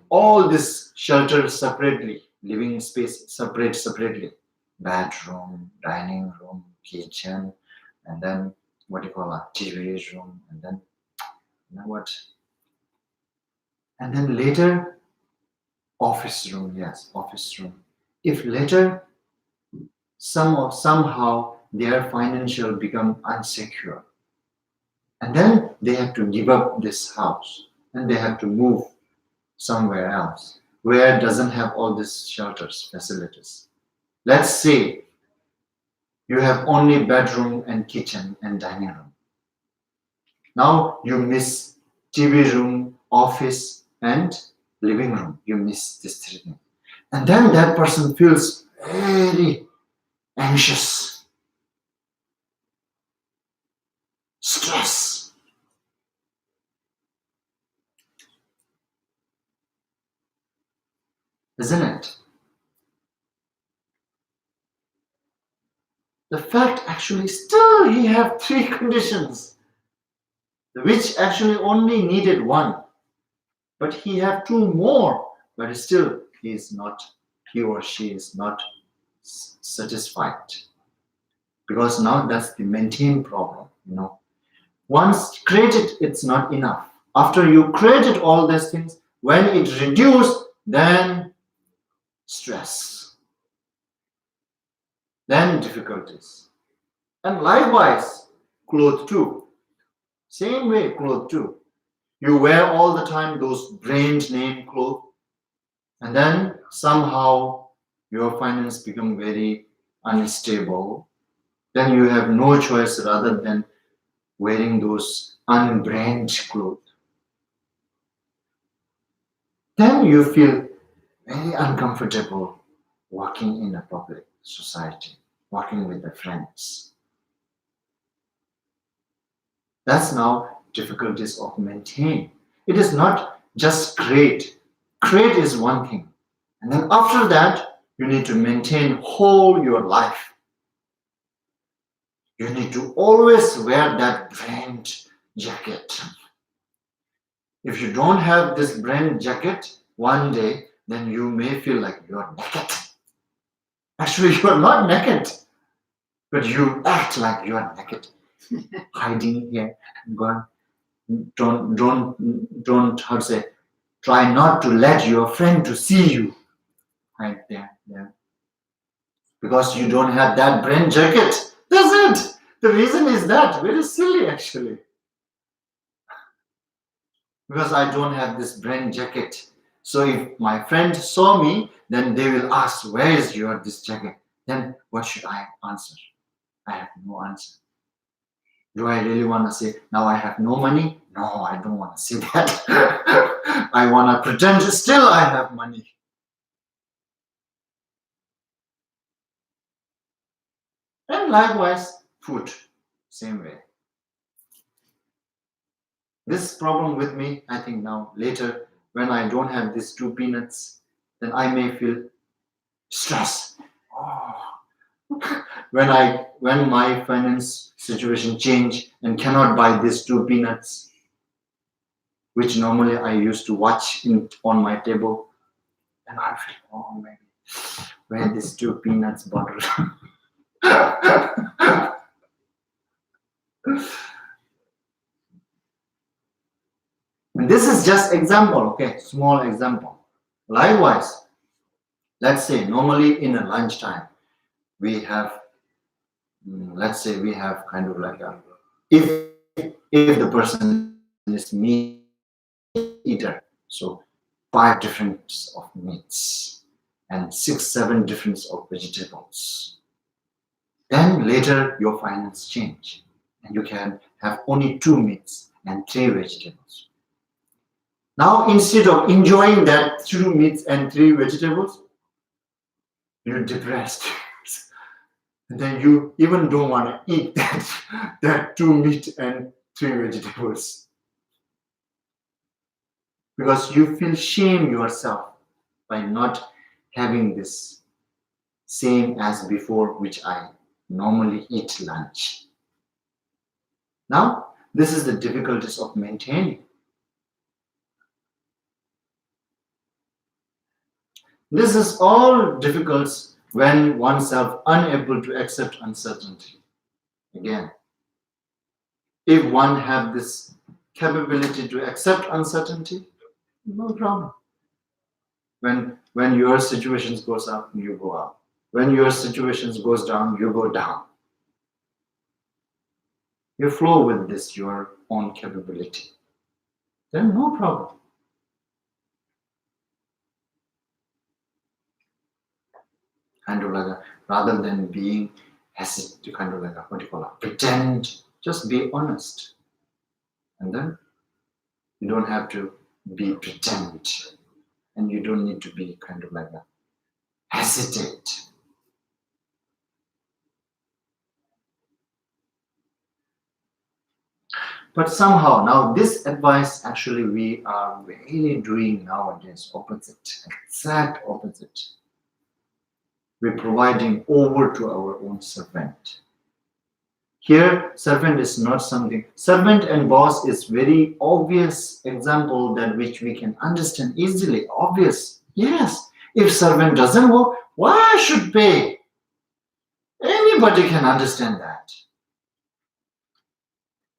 all this shelter separately, living space separately, bedroom, dining room, kitchen, and then what you call a TV room, and then And then later, office room, yes, office room. If later somehow their financial become unsecure, and then they have to give up this house and they have to move somewhere else where it doesn't have all these shelters, facilities. Let's say you have only bedroom and kitchen and dining room. Now you miss TV room, office, and living room. You miss this three things. And then that person feels very anxious, stress. Isn't it? The fact actually still he have three conditions, which actually only needed one. But he have two more, but still he or she is not satisfied. Because now that's the maintain problem, Once created, it's not enough. After you created all these things, when it reduced, then stress, then difficulties. And likewise, clothes too. Same way, clothes too. You wear all the time those brand name clothes, and then somehow your finance become very unstable. Then you have no choice rather than wearing those unbranded clothes. Then you feel very uncomfortable walking in a public society, walking with the friends. That's now difficulties of maintain. It is not just create. Create is one thing. And then after that, you need to maintain whole your life. You need to always wear that brand jacket. If you don't have this brand jacket one day, then you may feel like you're naked. Actually, you're not naked, but you act like you're naked, hiding here. Don't how to say, try not to let your friend to see you. Right there, yeah. Because you don't have that brand jacket. That's it. The reason is that very silly actually. Because I don't have this brand jacket. So if my friend saw me, then they will ask, where is this jacket? Then what should I answer? I have no answer. Do I really want to say, now I have no money? No, I don't want to say that. I want to pretend still I have money. And likewise, food, same way. This problem with me, I think now, later, when I don't have these 2 peanuts, then I may feel stress. When my finance situation change and cannot buy these 2 peanuts, which normally I used to watch on my table, and I feel, oh maybe where these 2 peanuts bottle. And this is just example, okay, small example. Likewise, let's say normally in a lunchtime, we have, let's say we have kind of like a, if the person is meat eater, so 5 different of meats and 6-7 different of vegetables. Then later your finance change and you can have only 2 meats and 3 vegetables. Now instead of enjoying that 2 meats and 3 vegetables, you're depressed. And then you even don't want to eat that 2 meat and 3 vegetables. Because you feel shame yourself by not having this same as before, which I normally eat lunch. Now, this is the difficulties of maintaining. This is all difficult when oneself unable to accept uncertainty. Again, if one have this capability to accept uncertainty, No problem. When your situations goes up, you go up. When your situations goes down, you go down. You flow with this, your own capability. Then no problem. Kind of like rather than being hesitant, kind of like what do you call it? Pretend. Just be honest. And then you don't have to be pretend. And you don't need to be kind of like hesitate. But somehow now this advice actually we are really doing nowadays opposite, exact opposite. We're providing over to our own servant. Here, servant is not something. Servant and boss is very obvious example that which we can understand easily. Obvious. Yes. If servant doesn't work, why I should pay? Anybody can understand that.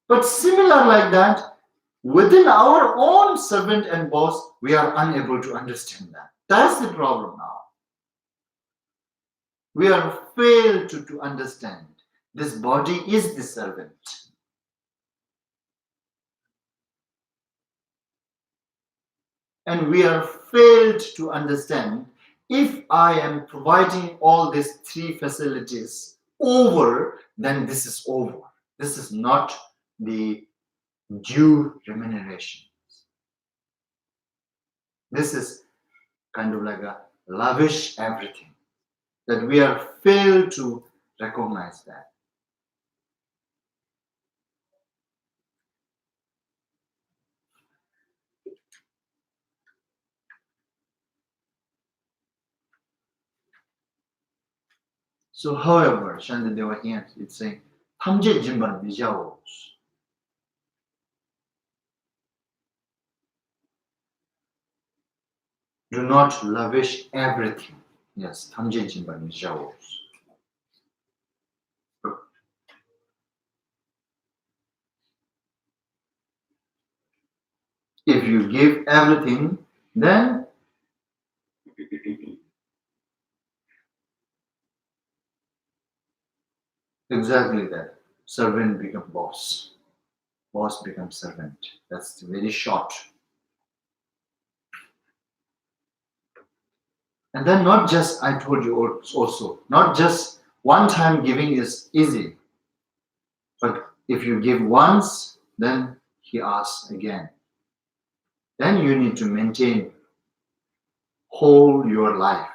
But similar like that, within our own servant and boss, we are unable to understand that. That's the problem now. We are failed to understand. This body is the servant. And we are failed to understand if I am providing all these three facilities over, then this is over. This is not the due remuneration. This is kind of like a lavish everything. That we are failed to recognize that. So, however, Shantideva here it's saying, Tamje Jimban Vijaos. Do not lavish everything. Yes, Tamje Jimban Vijaos. If you give everything, then exactly that. Servant becomes boss. Boss becomes servant. That's very short. And then not just, I told you also, not just one time giving is easy. But if you give once, then he asks again. Then you need to maintain whole your life,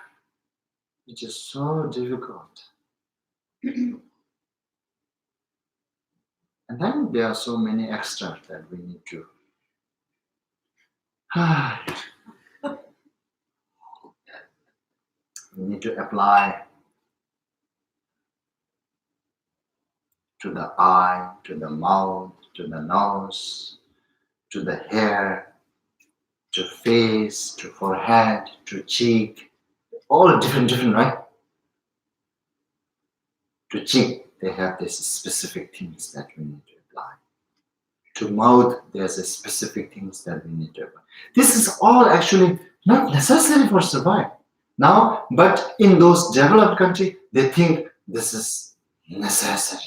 which is so difficult. And then there are so many extras that we need to we need to apply to the eye, to the mouth, to the nose, to the hair, to face, to forehead, to cheek, all different, right? To cheek, they have these specific things that we need to apply. To mouth, there's a specific things that we need to apply. This is all actually not necessary for survival now, but in those developed countries, they think this is necessary.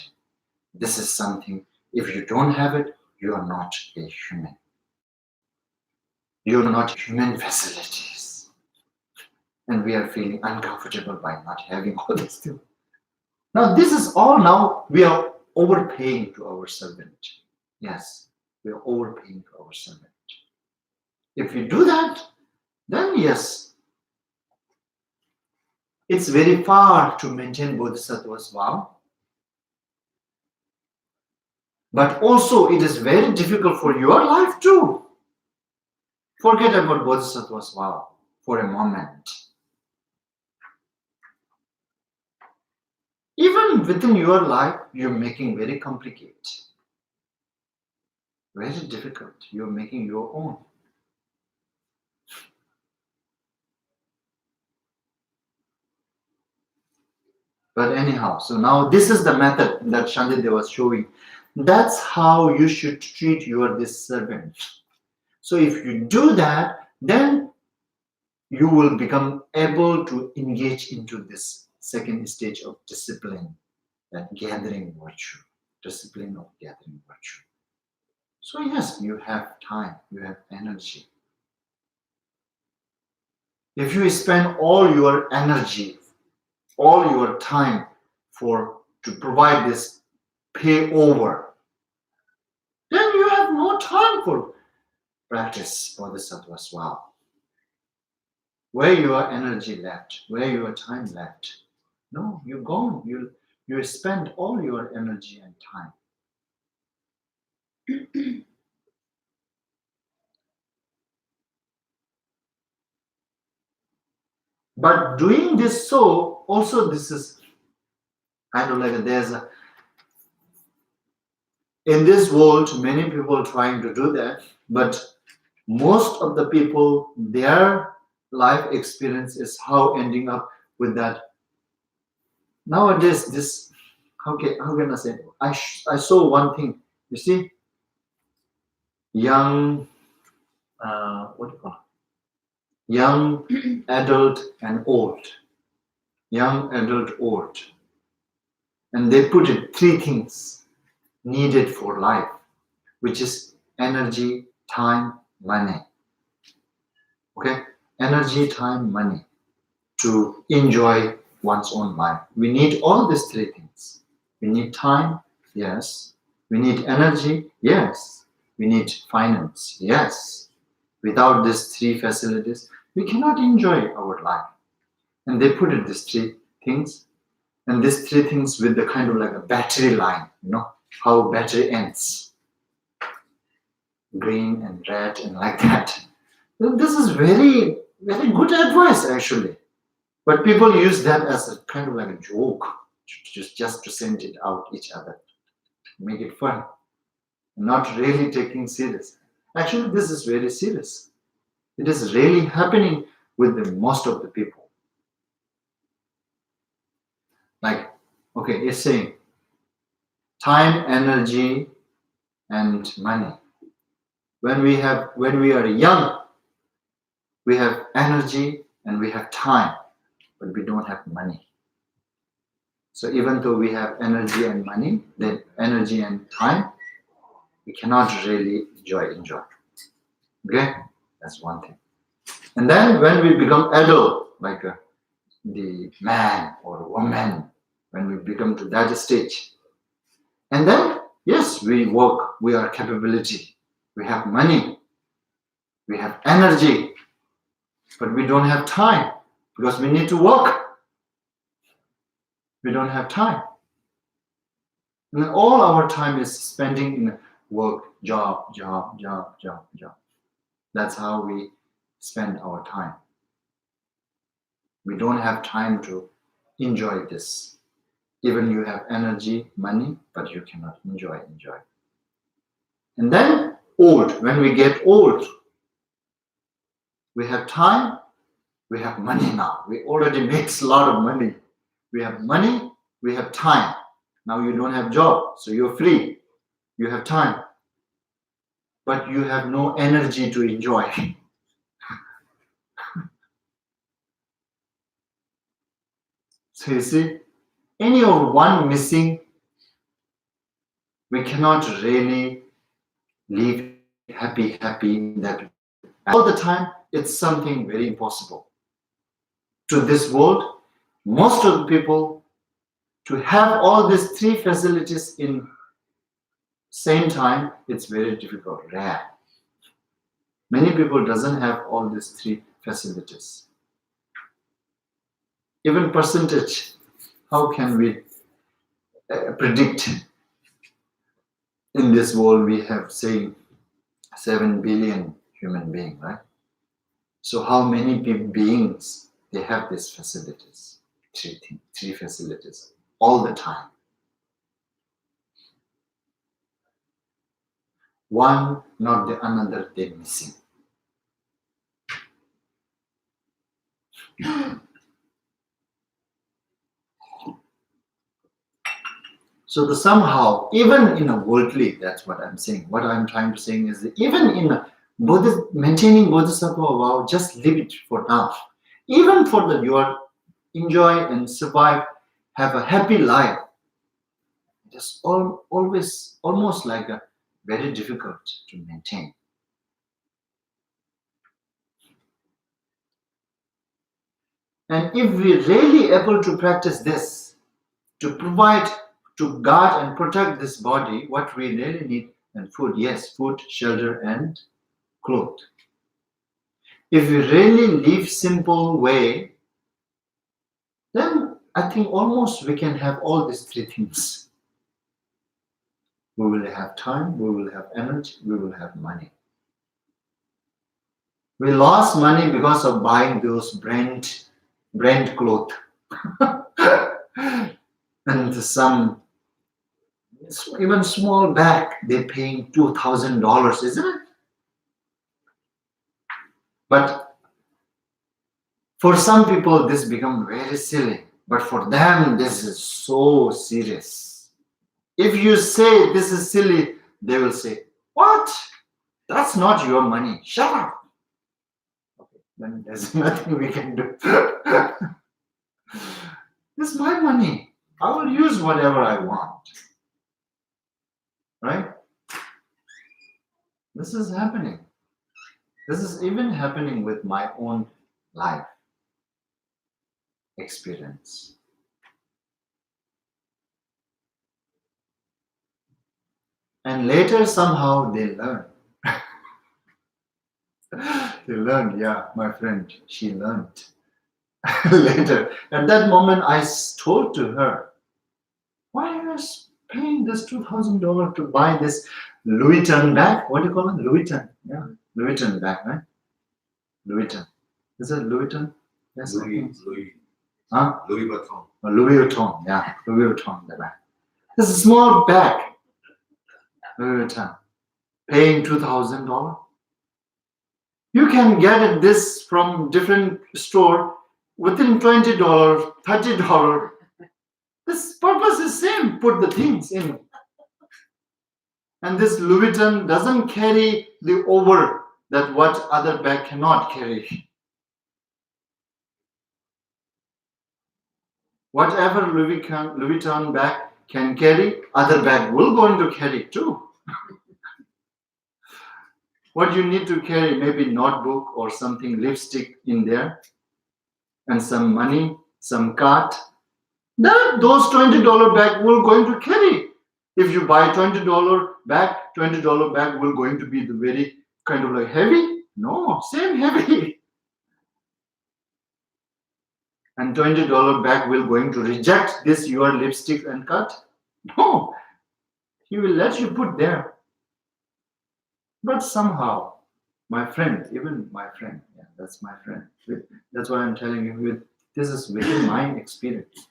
This is something, if you don't have it, you are not a human. You're not human facilities. And we are feeling uncomfortable by not having all these things. Now, this is all now, we are overpaying to our servant. Yes, we are overpaying to our servant. If you do that, then yes, it's very far to maintain Bodhisattva's vow. But also, it is very difficult for your life too. Forget about Bodhisattva's vow for a moment. Even within your life, you're making very complicated. Very difficult. You're making your own. But anyhow, so now this is the method that Shantideva was showing. That's how you should treat your this servant. So if you do that, then you will become able to engage into this second stage of discipline, that gathering virtue, discipline of gathering virtue. So yes, you have time, you have energy. If you spend all your energy, all your time to provide this pay over, then you have no time for practice Bodhisattva as well. Where your energy left, where your time left? No, you're gone. You spend all your energy and time. But doing this also this is kind of like in this world, many people trying to do that, but most of the people, their life experience is how ending up with that. Nowadays, this, how can I say? I saw one thing. You see, young, what do you call it? Young, adult, and old. Young, adult, old. And they put it 3 things needed for life, which is energy, time, money. Okay? Energy, time, money to enjoy one's own life. We need all these 3 things. We need time, yes. We need energy, yes. We need finance, yes. Without these 3 facilities, we cannot enjoy our life. And they put it these 3 things, and these 3 things with the kind of like a battery line, how battery ends. Green and red and like that. This is very, very good advice actually. But people use that as a kind of like a joke, just to send it out each other, make it fun, not really taking serious. Actually, this is very serious. It is really happening with the most of the people. Like, okay, it's saying time, energy, and money. When we are young, we have energy and we have time, but we don't have money. So even though we have energy and money, then energy and time, we cannot really enjoy. Okay, that's one thing. And then when we become adult, like the man or woman, when we become to that stage, and then yes, we work, we are capability, we have money, we have energy, but we don't have time because we need to work. We don't have time. And all our time is spending in work, job. That's how we spend our time. We don't have time to enjoy this. Even you have energy, money, but you cannot enjoy. And then old, when we get old, we have time, we have money now. We already make a lot of money. We have money, we have time. Now you don't have job, so you're free. You have time, but you have no energy to enjoy. So you see, any of one missing, we cannot really live happy that all the time. It's something very impossible. To this world, most of the people, to have all these 3 facilities in same time, it's very difficult, rare. Many people doesn't have all these 3 facilities. Even percentage, how can we predict? In this world, we have, say, 7 billion human beings, right? So how many beings, they have these facilities, 3 facilities, all the time. One, not the another, they're missing. So somehow, even in a worldly, that's what I'm saying. What I'm trying to say is that even in a Maintaining Bodhisattva vow, just leave it for now. Even for that you are enjoy and survive, have a happy life. It is always almost like a very difficult to maintain. And if we really able to practice this, to provide, to guard and protect this body, what we really need, and food, yes, food, shelter, and clothes. If we really live simple way, then I think almost we can have all these three things. We will have time, we will have energy, we will have money. We lost money because of buying those brand clothes. And some, even small bag, they're paying $2,000, isn't it? But for some people, this becomes very silly. But for them, this is so serious. If you say this is silly, they will say, what? That's not your money. Shut up. Okay, then there's nothing we can do. This is my money. I will use whatever I want. Right? This is happening. This is even happening with my own life experience. And later somehow they learn. They learned, yeah, my friend, she learned. Later, at that moment, I told to her, why are you paying this $2,000 to buy this Louis Vuitton bag? What do you call it? Louis Vuitton. Yeah, Louis Vuitton bag, right? Louis Vuitton. Is it Louis Vuitton? Yes. Louis. Huh? Louis Vuitton. Oh, Louis Vuitton. Yeah, Louis Vuitton. The bag. This is a small bag. Louis Vuitton. Paying $2,000. You can get this from different store within $20, $30. This purpose is same. Put the things in. And this Louis Vuitton doesn't carry the over that what other bag cannot carry. Whatever Louis Vuitton bag can carry, other bag will going to carry too. What you need to carry, maybe notebook or something, lipstick in there, and some money, some card. Those $20 bag will going to carry. If you buy $20 bag, $20 bag will going to be the very kind of like heavy? No, same heavy. And $20 bag will going to reject this your lipstick and cut? No, he will let you put there. But somehow, my friend, even my friend, yeah, that's my friend. That's why I'm telling you, this is within my experience.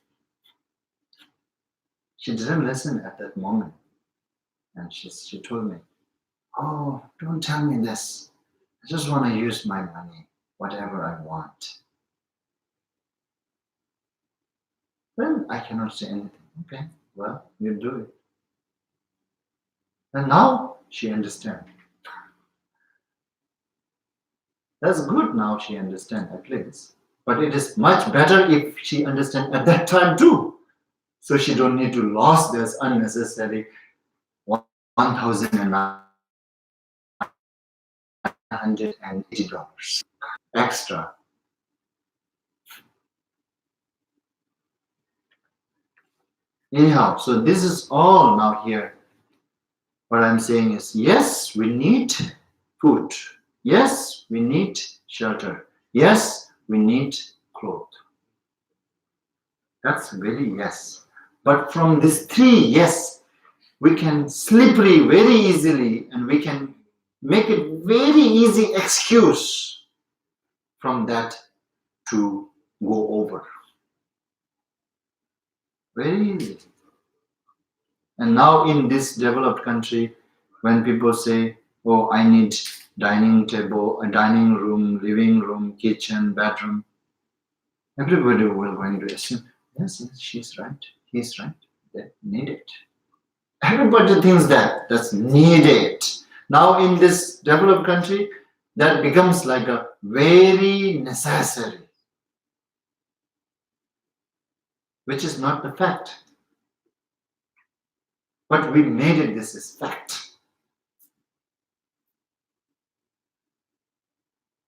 She didn't listen at that moment. And she told me, oh, don't tell me this. I just want to use my money, whatever I want. Then I cannot say anything. Okay, well, you do it. And now she understands. That's good now she understands at least. But it is much better if she understands at that time too. So she don't need to lose this unnecessary $1,980 extra. Anyhow, so this is all now here. What I'm saying is, yes, we need food. Yes, we need shelter. Yes, we need clothes. That's very yes. But from these three yes, we can slippery very easily, and we can make it very easy excuse from that to go over. Very easy. And now in this developed country, when people say, oh, I need dining table, a dining room, living room, kitchen, bedroom, everybody will going to assume, yes, she's right, he's right, they need it. Everybody thinks that's needed. Now in this developed country, that becomes like a very necessary, which is not the fact. But we made it this is fact.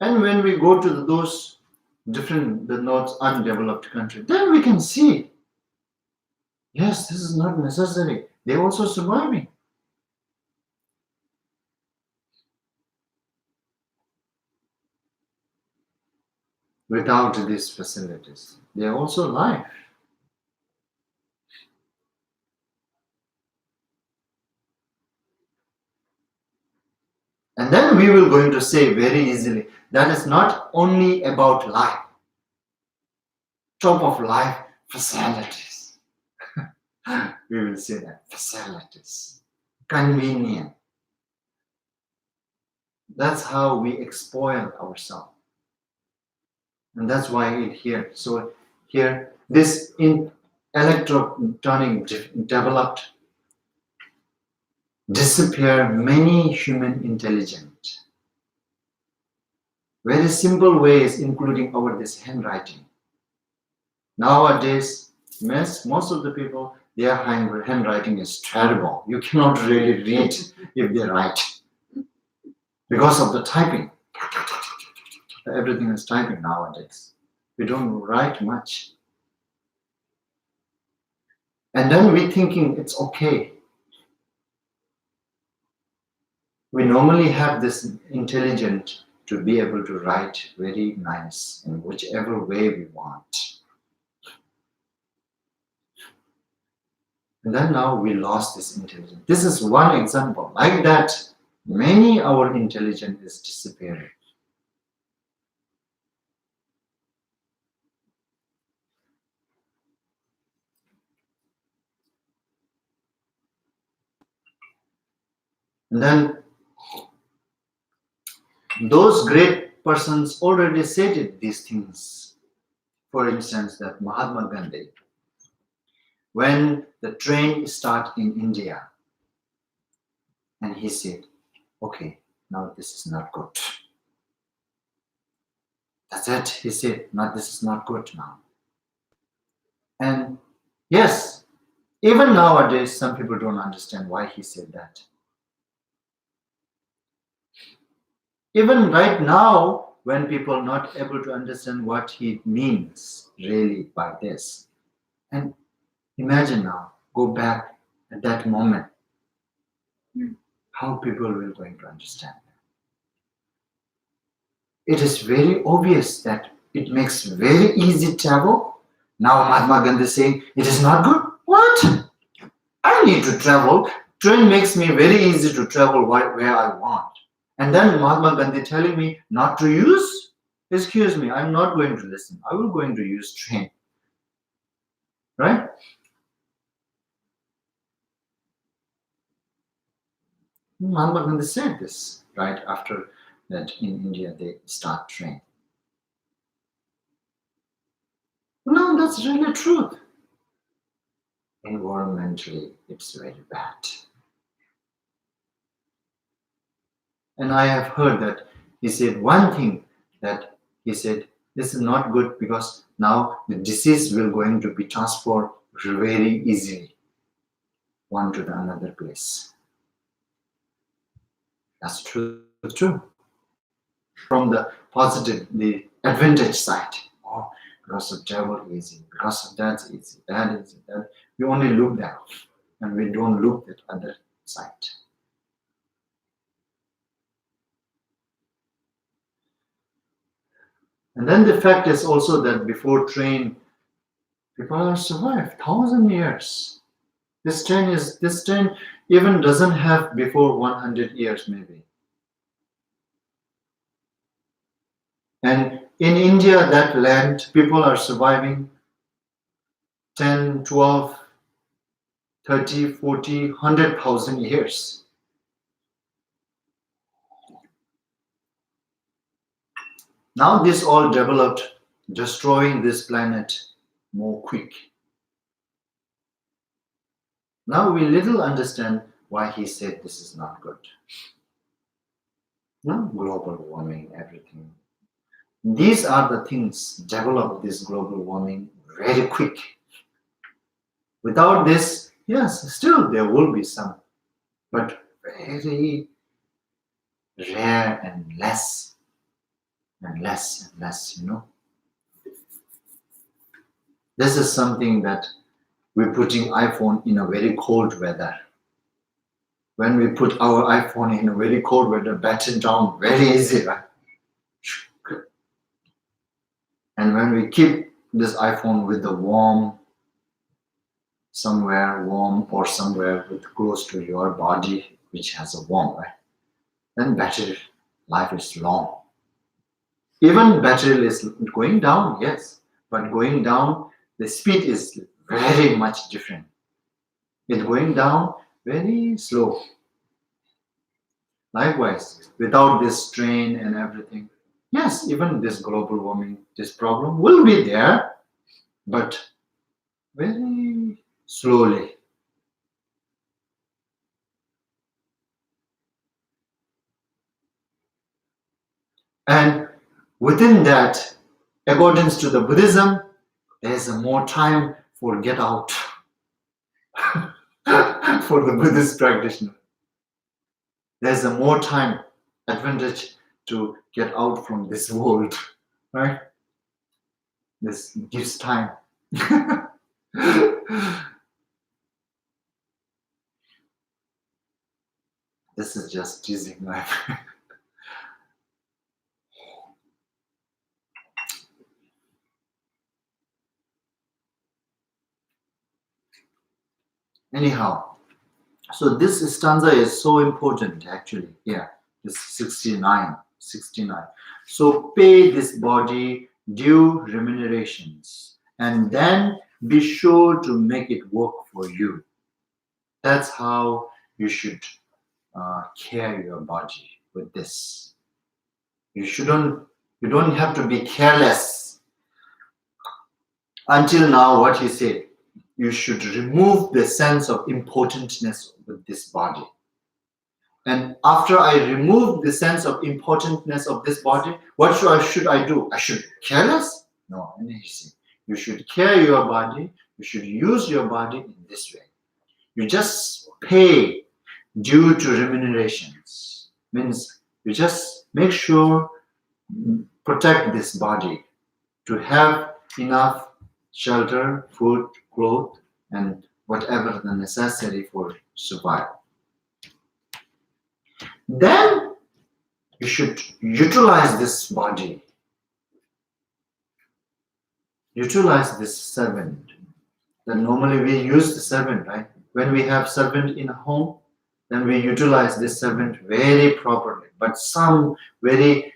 And when we go to those different, the not undeveloped country, then we can see, yes, this is not necessary. They're also surviving. Without these facilities, they are also alive. And then we will going to say very easily, that is not only about life, top of life facilities. We will say that facilities, convenient. That's how we exploit ourselves. And that's why it here. So here, this in electronic developed disappear many human intelligence. Very simple ways, including our this handwriting. Nowadays, most of the people, their handwriting is terrible. You cannot really read if they write because of the typing. Everything is typing nowadays. We don't write much. And then we thinking it's okay. We normally have this intelligence to be able to write very nice in whichever way we want. And then now we lost this intelligence. This is one example. Like that, many our intelligence is disappearing. And then those great persons already said these things. For instance, that Mahatma Gandhi, when the train started in India, and he said, okay, now this is not good. That's it, he said, now this is not good now. And yes, even nowadays, some people don't understand why he said that. Even right now, when people are not able to understand what he means really by this. And imagine now, go back at that moment, how people will going to understand. It is very obvious that it makes very easy travel. Now Mahatma Gandhi is saying, it is not good. What? I need to travel. Train makes me very easy to travel where I want. And then Mahatma Gandhi telling me not to use? Excuse me, I'm not going to listen. I will going to use train. Right? Mahatma Gandhi said this right after that in India they start train. No, that's really truth. Environmentally, it's very bad. And I have heard that he said one thing, that he said this is not good because now the disease will going to be transferred very easily one to the another place. That's true. From the positive, the advantage side. Oh, because of travel easy, because of that easy, that easy, that we only look that and we don't look at other side. And then the fact is also that before train, people have survived 1,000 years. This train even doesn't have before 100 years maybe. And in India, that land, people are surviving 10, 12, 30, 40, 100,000 years. Now this all developed, destroying this planet more quick. Now we little understand why he said this is not good. No, global warming, everything. These are the things develop this global warming very quick. Without this, yes, still there will be some, but very rare and less and less and less, This is something that we're putting iPhone in a very cold weather. When we put our iPhone in a very cold weather, batten down very easy, right? And when we keep this iPhone with the warm, somewhere warm or somewhere with close to your body, which has a warm, right? Then battery life is long. Even battery is going down, yes, but going down, the speed is very much different. It's going down very slow. Likewise, without this strain and everything, yes, even this global warming, this problem will be there, but very slowly. And within that, according to the Buddhism, there's more time for get out for the Buddhist practitioner. There's a more time advantage to get out from this world, right? This gives time. This is just teasing life. Anyhow, so this stanza is so important actually. Yeah, this 69. So pay this body due remunerations and then be sure to make it work for you. That's how you should care your body with this. You don't have to be careless. Until now, what he said, you should remove the sense of importantness with this body. And after I remove the sense of importantness of this body, what should I do? I should careless? No, you should care your body. You should use your body in this way. You just pay due to remunerations. Means you just make sure protect this body to have enough shelter, food, clothes, and whatever the necessary for survival. Then you should utilize this body. Utilize this servant. Then normally we use the servant, right? When we have servant in a home, then we utilize this servant very properly. But some very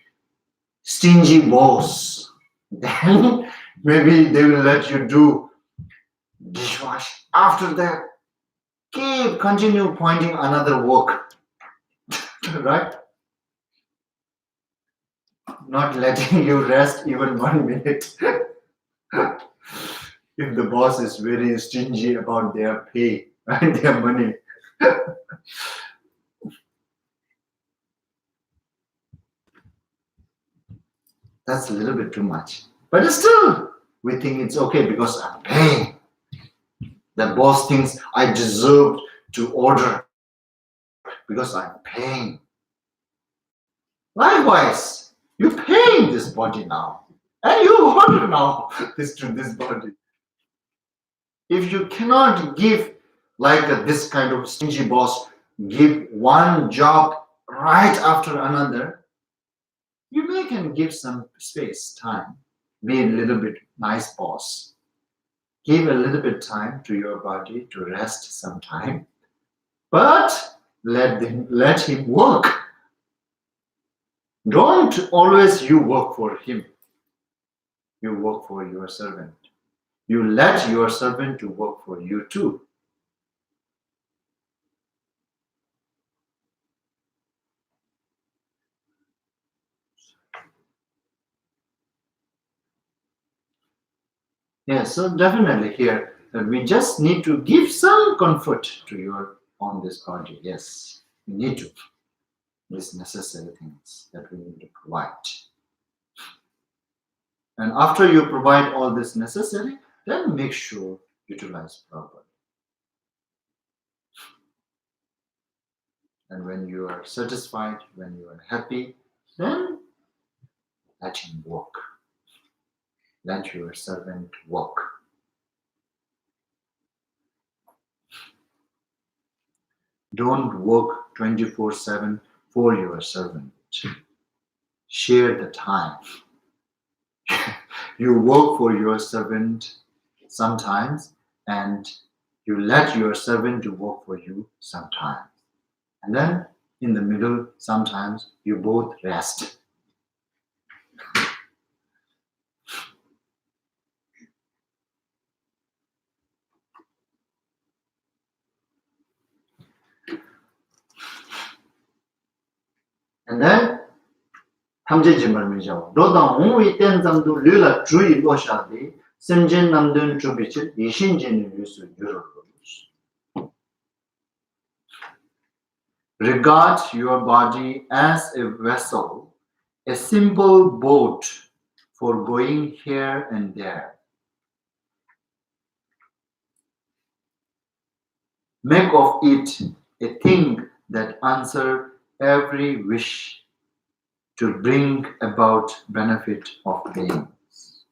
stingy boss, then maybe they will let you do dishwash. After that, continue pointing another work, right? Not letting you rest even 1 minute. If the boss is very stingy about their pay, right, their money. That's a little bit too much. But still, we think it's okay because I'm paying. The boss thinks I deserve to order because I'm paying. Likewise, you're paying this body now. And you order now this to this body. If you cannot give like this kind of stingy boss, give one job right after another, you can give some space, time. Be a little bit nice boss. Give a little bit time to your body to rest some time. But let him work. Don't always you work for him. You work for your servant. You let your servant to work for you too. Yeah, so definitely here that we just need to give some comfort to your on this body. Yes, we need to. these necessary things that we need to provide. And after you provide all this necessary, then make sure utilize properly. And when you are satisfied, when you are happy, then let him walk. Let your servant walk. Don't work 24/7 for your servant. Share the time. You work for your servant sometimes, and you let your servant to work for you sometimes. And then in the middle, sometimes you both rest. And then 탐제지말미죠. 너다 온위 땐잠도 르라 주의 로샤디 선진 남든 주비치 이신진의 뉴스 유로. Regard your body as a vessel, a simple boat for going here and there. Make of it a thing that answers every wish to bring about benefit of beings.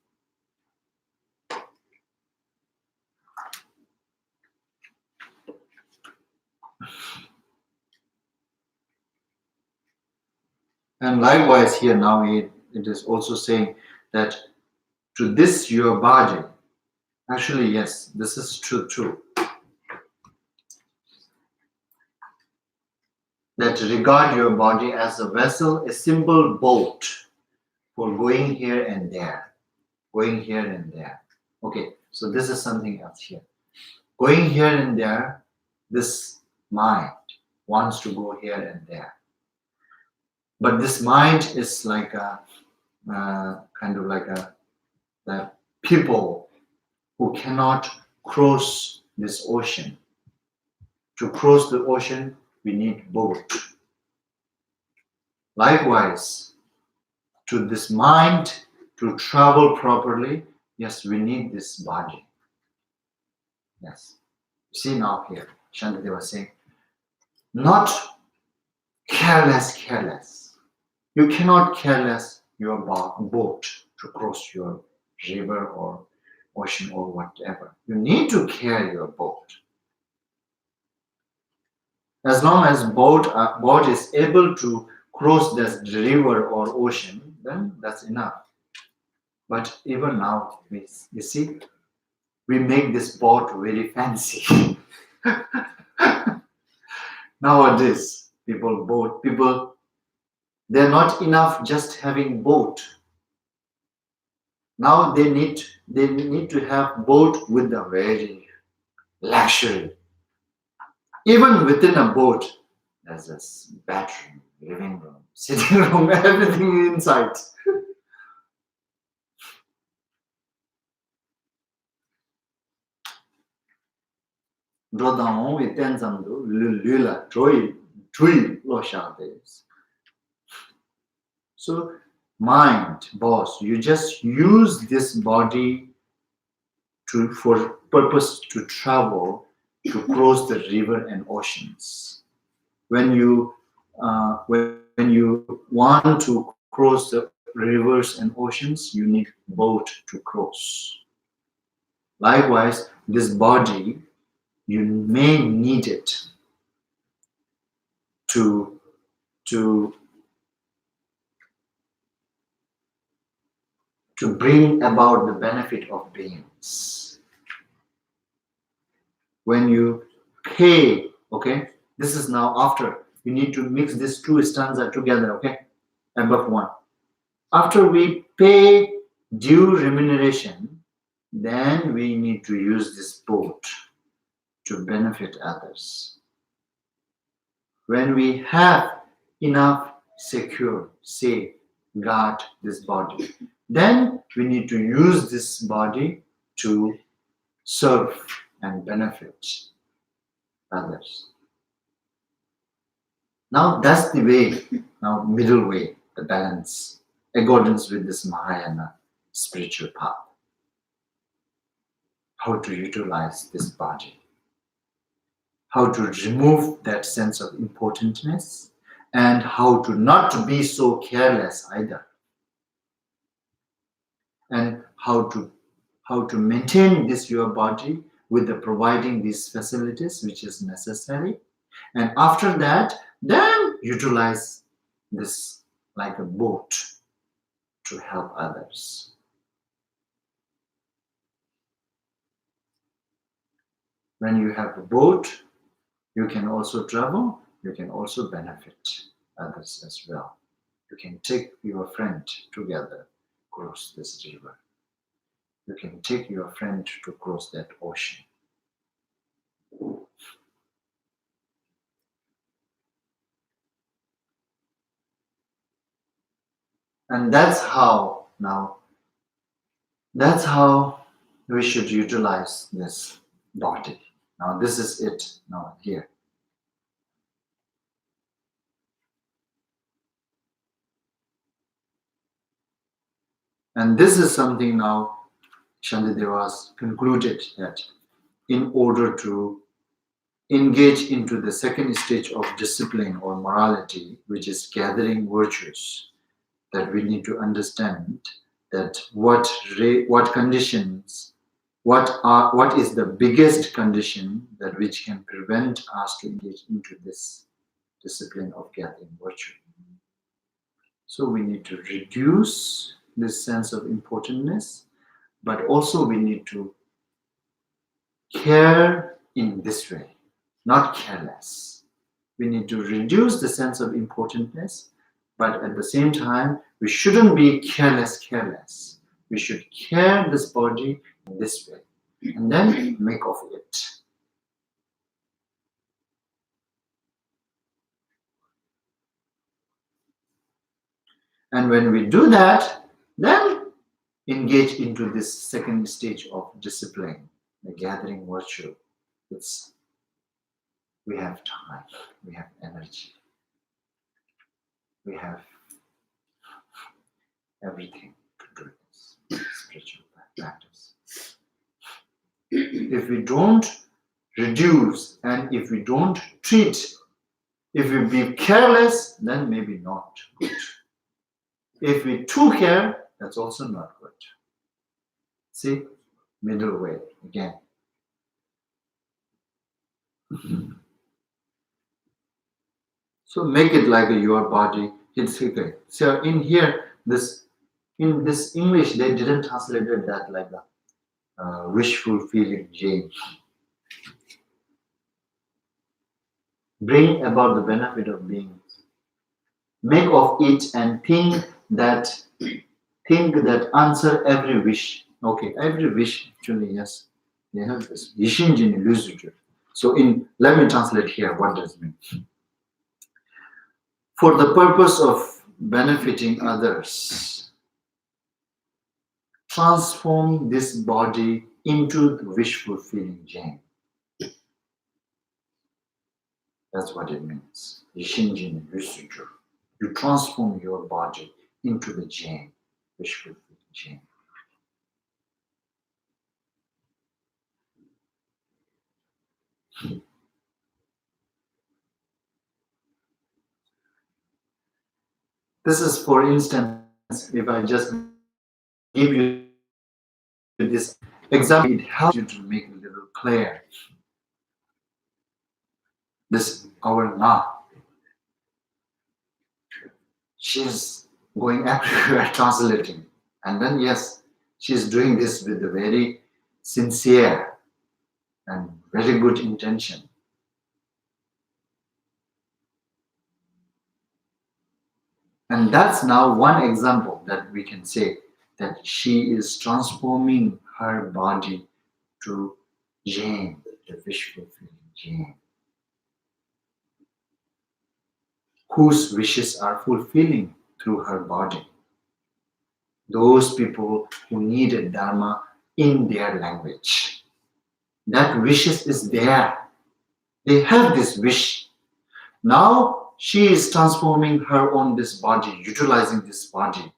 And likewise here now it is also saying that to this your body, actually yes, this is true. That regard your body as a vessel, a simple boat for going here and there. Going here and there. Okay, so this is something else here. Going here and there, this mind wants to go here and there. But this mind is like a kind of like the people who cannot cross this ocean. To cross the ocean, we need boat. Likewise, to this mind to travel properly, yes, we need this body. Yes. See now here, Shantideva was saying, not careless. You cannot careless your boat to cross your river or ocean or whatever. You need to carry your boat. As long as boat is able to cross this river or ocean, then that's enough. But even now, you see, we make this boat very fancy. Nowadays, people, they're not enough just having boat. Now they need to have boat with a very luxury. Even within a boat, there's a bathroom, living room, sitting room, everything inside. So, mind, boss, you just use this body for purpose to travel, to cross the river and oceans. When you want to cross the rivers and oceans, you need boat to cross. Likewise, this body, you may need it to bring about the benefit of beings. When you pay, okay, this is now after, you need to mix these two stanzas together, okay, above one. After we pay due remuneration, then we need to use this boat to benefit others. When we have enough secure, safe, guard this body, then we need to use this body to serve and benefit others. Now that's the way, now middle way, the balance, accordance with this Mahayana spiritual path. How to utilize this body, how to remove that sense of importantness, and how to not to be so careless either, and how to maintain this your body with the providing these facilities which is necessary, and after that then utilize this like a boat to help others. When you have a boat, you can also travel, you can also benefit others as well. You can take your friend together, cross this river. You can take your friend to cross that ocean. And that's how we should utilize this body. Now this is it now here. And this is something now Shantideva has concluded that in order to engage into the second stage of discipline or morality, which is gathering virtues, that we need to understand that what conditions, what is the biggest condition that which can prevent us to engage into this discipline of gathering virtue. So we need to reduce this sense of importantness, but also we need to care in this way, not careless. We need to reduce the sense of importantness, but at the same time, we shouldn't be careless. We should care this body in this way, and then make of it. And when we do that, then engage into this second stage of discipline, the gathering virtue. We have time, we have energy, we have everything to do this spiritual practice. If we don't reduce and if we don't treat, if we be careless, then maybe not good. If we too care, that's also not good. See, middle way again. So make it like your body. It's okay. So in here, in this English, they didn't translate that like a wish fulfilling James. Bring about the benefit of being. Make of it and think that answer every wish. Okay, every wish actually, yes. They have this. So let me translate here what does it mean. For the purpose of benefiting others, transform this body into the wish fulfilling Jain. That's what it means. You transform your body into the Jain, wish fulfilling Jain. This is, for instance, if I just give you this example, it helps you to make a little clear. This our Na. She's going everywhere translating. And then yes, she's doing this with a very sincere and very good intention. And that's now one example that we can say that she is transforming her body to Jain, the wish fulfilling Jain, whose wishes are fulfilling through her body. Those people who needed Dharma in their language. That wishes is there. They have this wish. Now she is transforming her own this body, utilizing this body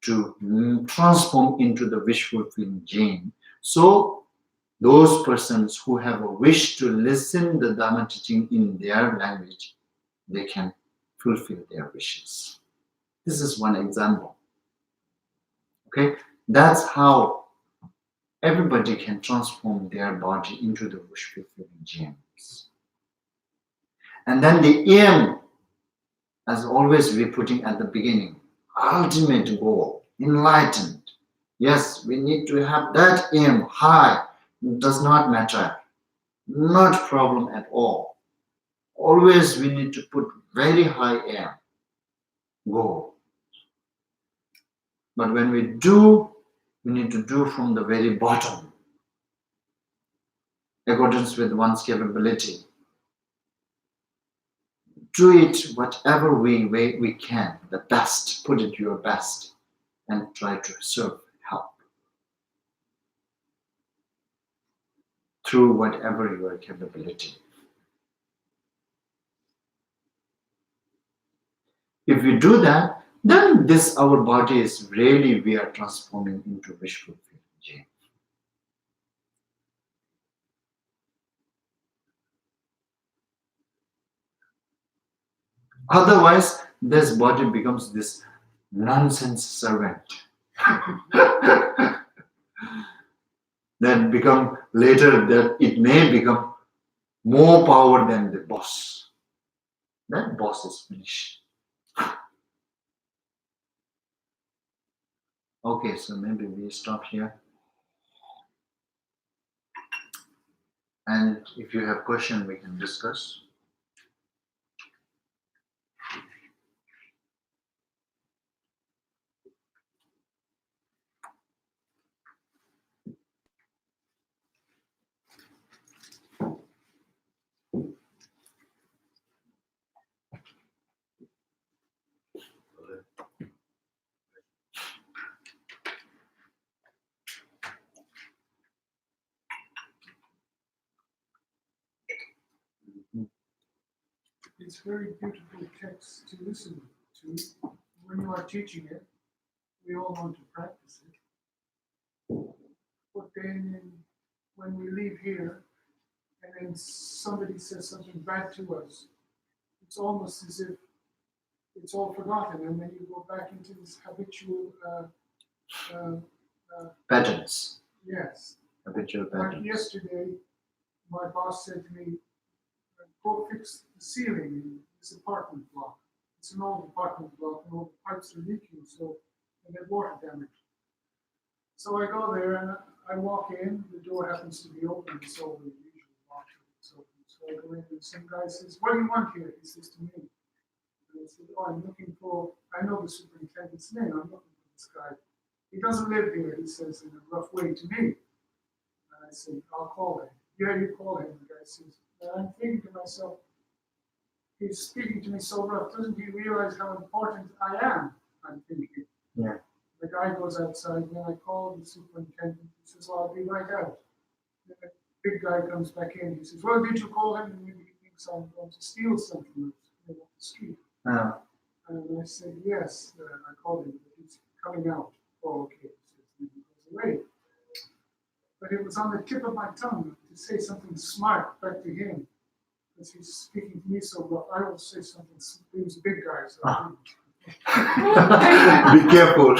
to transform into the wish-fulfilling gene. So those persons who have a wish to listen the Dharma teaching in their language, they can fulfill their wishes. This is one example. Okay, that's how everybody can transform their body into the wish-fulfilling genes. And then the aim, as always we're putting at the beginning, ultimate goal, enlightened. Yes, we need to have that aim high. It does not matter. Not problem at all. Always we need to put very high aim, goal. But when we do, we need to do from the very bottom, accordance with one's capability. Do it whatever way we can, the best, put it your best, and try to serve, help through whatever your capability. If we do that, then this our body is really, we are transforming into wish-fulfilling gene. Otherwise, this body becomes this nonsense servant that become later, that it may become more power than the boss. That boss is finished. Okay, so maybe we stop here. And if you have question, we can discuss. It's very beautiful text to listen to. When you are teaching it, we all want to practice it. But then when we leave here and then somebody says something bad to us, it's almost as if it's all forgotten, and then you go back into this habitual Patterns. yes. Habitual Like patterns. yesterday, my boss said to me, go fix the ceiling in this apartment block. It's an old apartment block, and all the pipes are leaking, so they get water damage. So I go there and I walk in, the door happens to be open, it's all the usual lock, it's open. So I go in and some guy says, what do you want here? He says to me. And I said, oh, I'm looking for, I know the superintendent's name, I'm looking for this guy. He doesn't live here, he says in a rough way to me. And I said, I'll call him. Yeah, you call him. The guy says, and I'm thinking to myself, he's speaking to me so rough, doesn't he realize how important I am? I'm thinking. Yeah. The guy goes outside, then I call the superintendent, he says, well, I'll be right out. Then the big guy comes back in, he says, well, did you call him? And maybe he thinks I'm going to steal something off the street. And I said, yes, I called him, but he's coming out. Oh, okay. He goes away. But it was on the tip of my tongue to say something smart back to him. Because he's speaking to me so rough, I will say something. He was a big guy, so Be careful.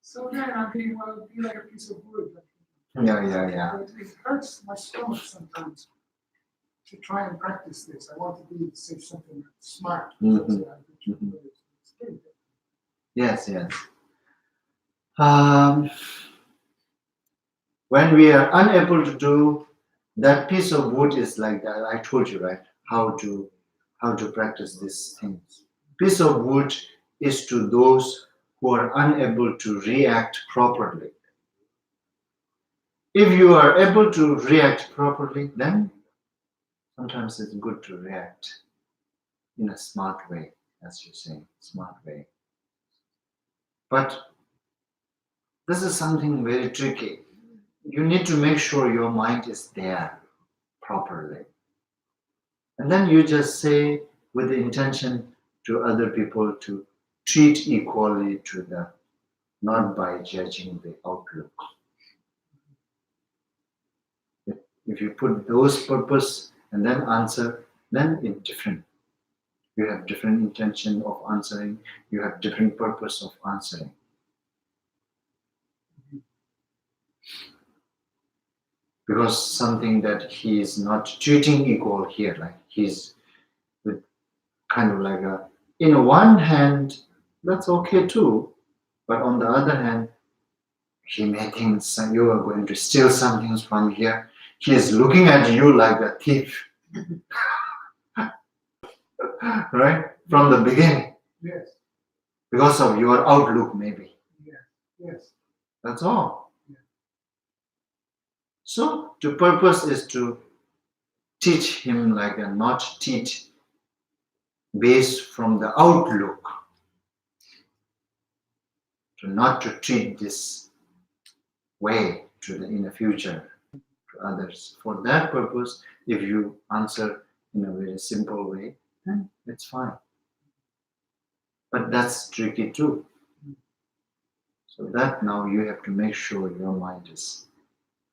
So then I'm being, well, be like a piece of wood. Yeah. But it hurts my stomach sometimes to try and practice this. I want to be say something smart. Yes. When we are unable to do that, piece of wood is like that. I told you, right? How to practice these things. Piece of wood is to those who are unable to react properly. If you are able to react properly, then sometimes it's good to react in a smart way, as you say, smart way. But this is something very tricky. You need to make sure your mind is there properly. And then you just say with the intention to other people to treat equally to them, not by judging the outlook. If you put those purpose and then answer, then it's different. You have different intention of answering, you have different purpose of answering. Because something that he is not treating equal here, like he's with kind of like a, in one hand, that's okay too, but on the other hand, he may think you are going to steal something from here. He is looking at you like a thief. Right? From the beginning. Yes. Because of your outlook, maybe. Yes. Yes. That's all. Yeah. So, the purpose is to teach him like a not teach based from the outlook. To not to treat this way in the future to others. For that purpose, if you answer in a very simple way, then it's fine. But that's tricky too. So that now you have to make sure your mind is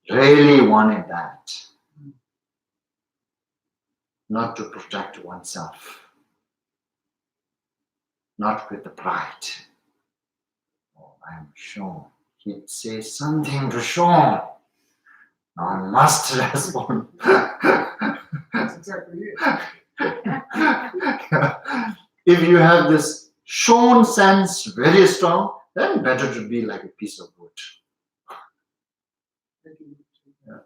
really wanted that. Not to protect oneself. Not with the pride. Oh, I am Sean. He'd say something to Sean. I must respond. That's exactly it. If you have this Sean sense very strong, then better to be like a piece of wood. Yeah.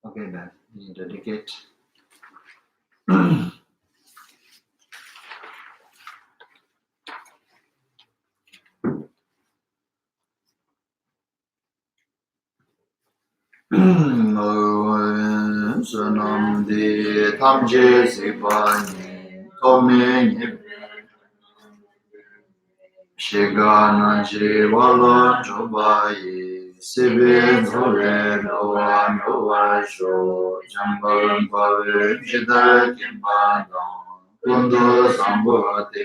Okay, then we dedicate. Sanam de tamje sipani tome Shigana Jivala Jobai Sibi Zore Loa Loa Sho Jambalan Pave Jida Kimbana Kundu Sambote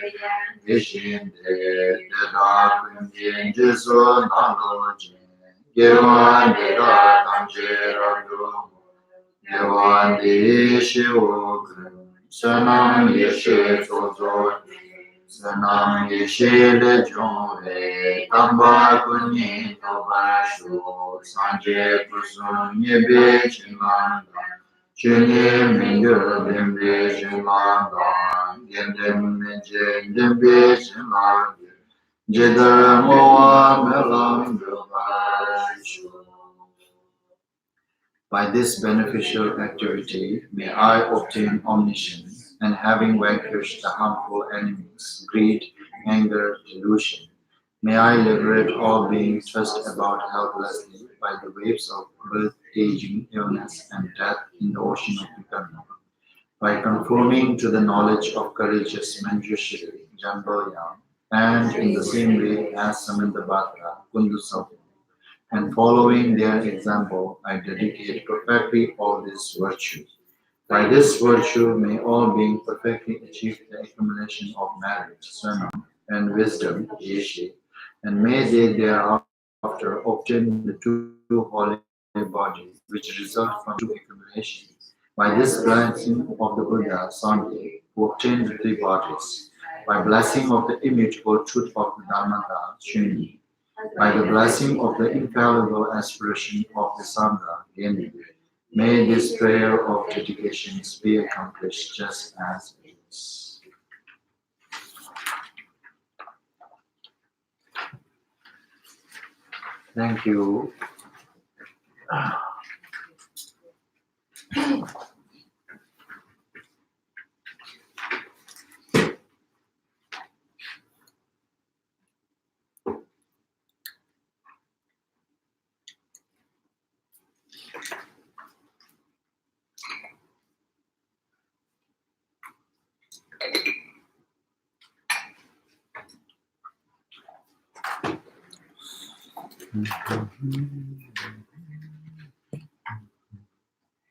Gishin De Deda Kunjin Jiso Naloji Gewan Deda Tanjira Do Gewan De Shivu Sanam Yeshe Sozo Sanam Yeshele Jove, Tamba Kunyi Tobashu, Sanje Pusun Yebe Chimanda, Chini Mingur Bimbe Chimanda, Gendem Meje Dembe Chimanda, Jedar Moa Melam Dubashu. By this beneficial activity, may I obtain omniscience, and having vanquished the harmful enemies, greed, anger, delusion, may I liberate all beings tossed about helplessly by the waves of birth, aging, illness, and death in the ocean of becoming. By conforming to the knowledge of courageous Manjushri, Jamboyam, and in the same way as Samanthabhadra, Kundusavu, and following their example, I dedicate perfectly all these virtues. By this virtue, may all beings perfectly achieve the accumulation of merit, sanam, and wisdom, yeshi, and may they thereafter obtain the two holy bodies, which result from true accumulation. By this blessing of the Buddha, Sangye, who obtained the three bodies, by blessing of the immutable truth of the Dharmata, Shuni, by the blessing of the infallible aspiration of the Sangha, Geni, may this prayer of dedications be accomplished just as it is. Thank you.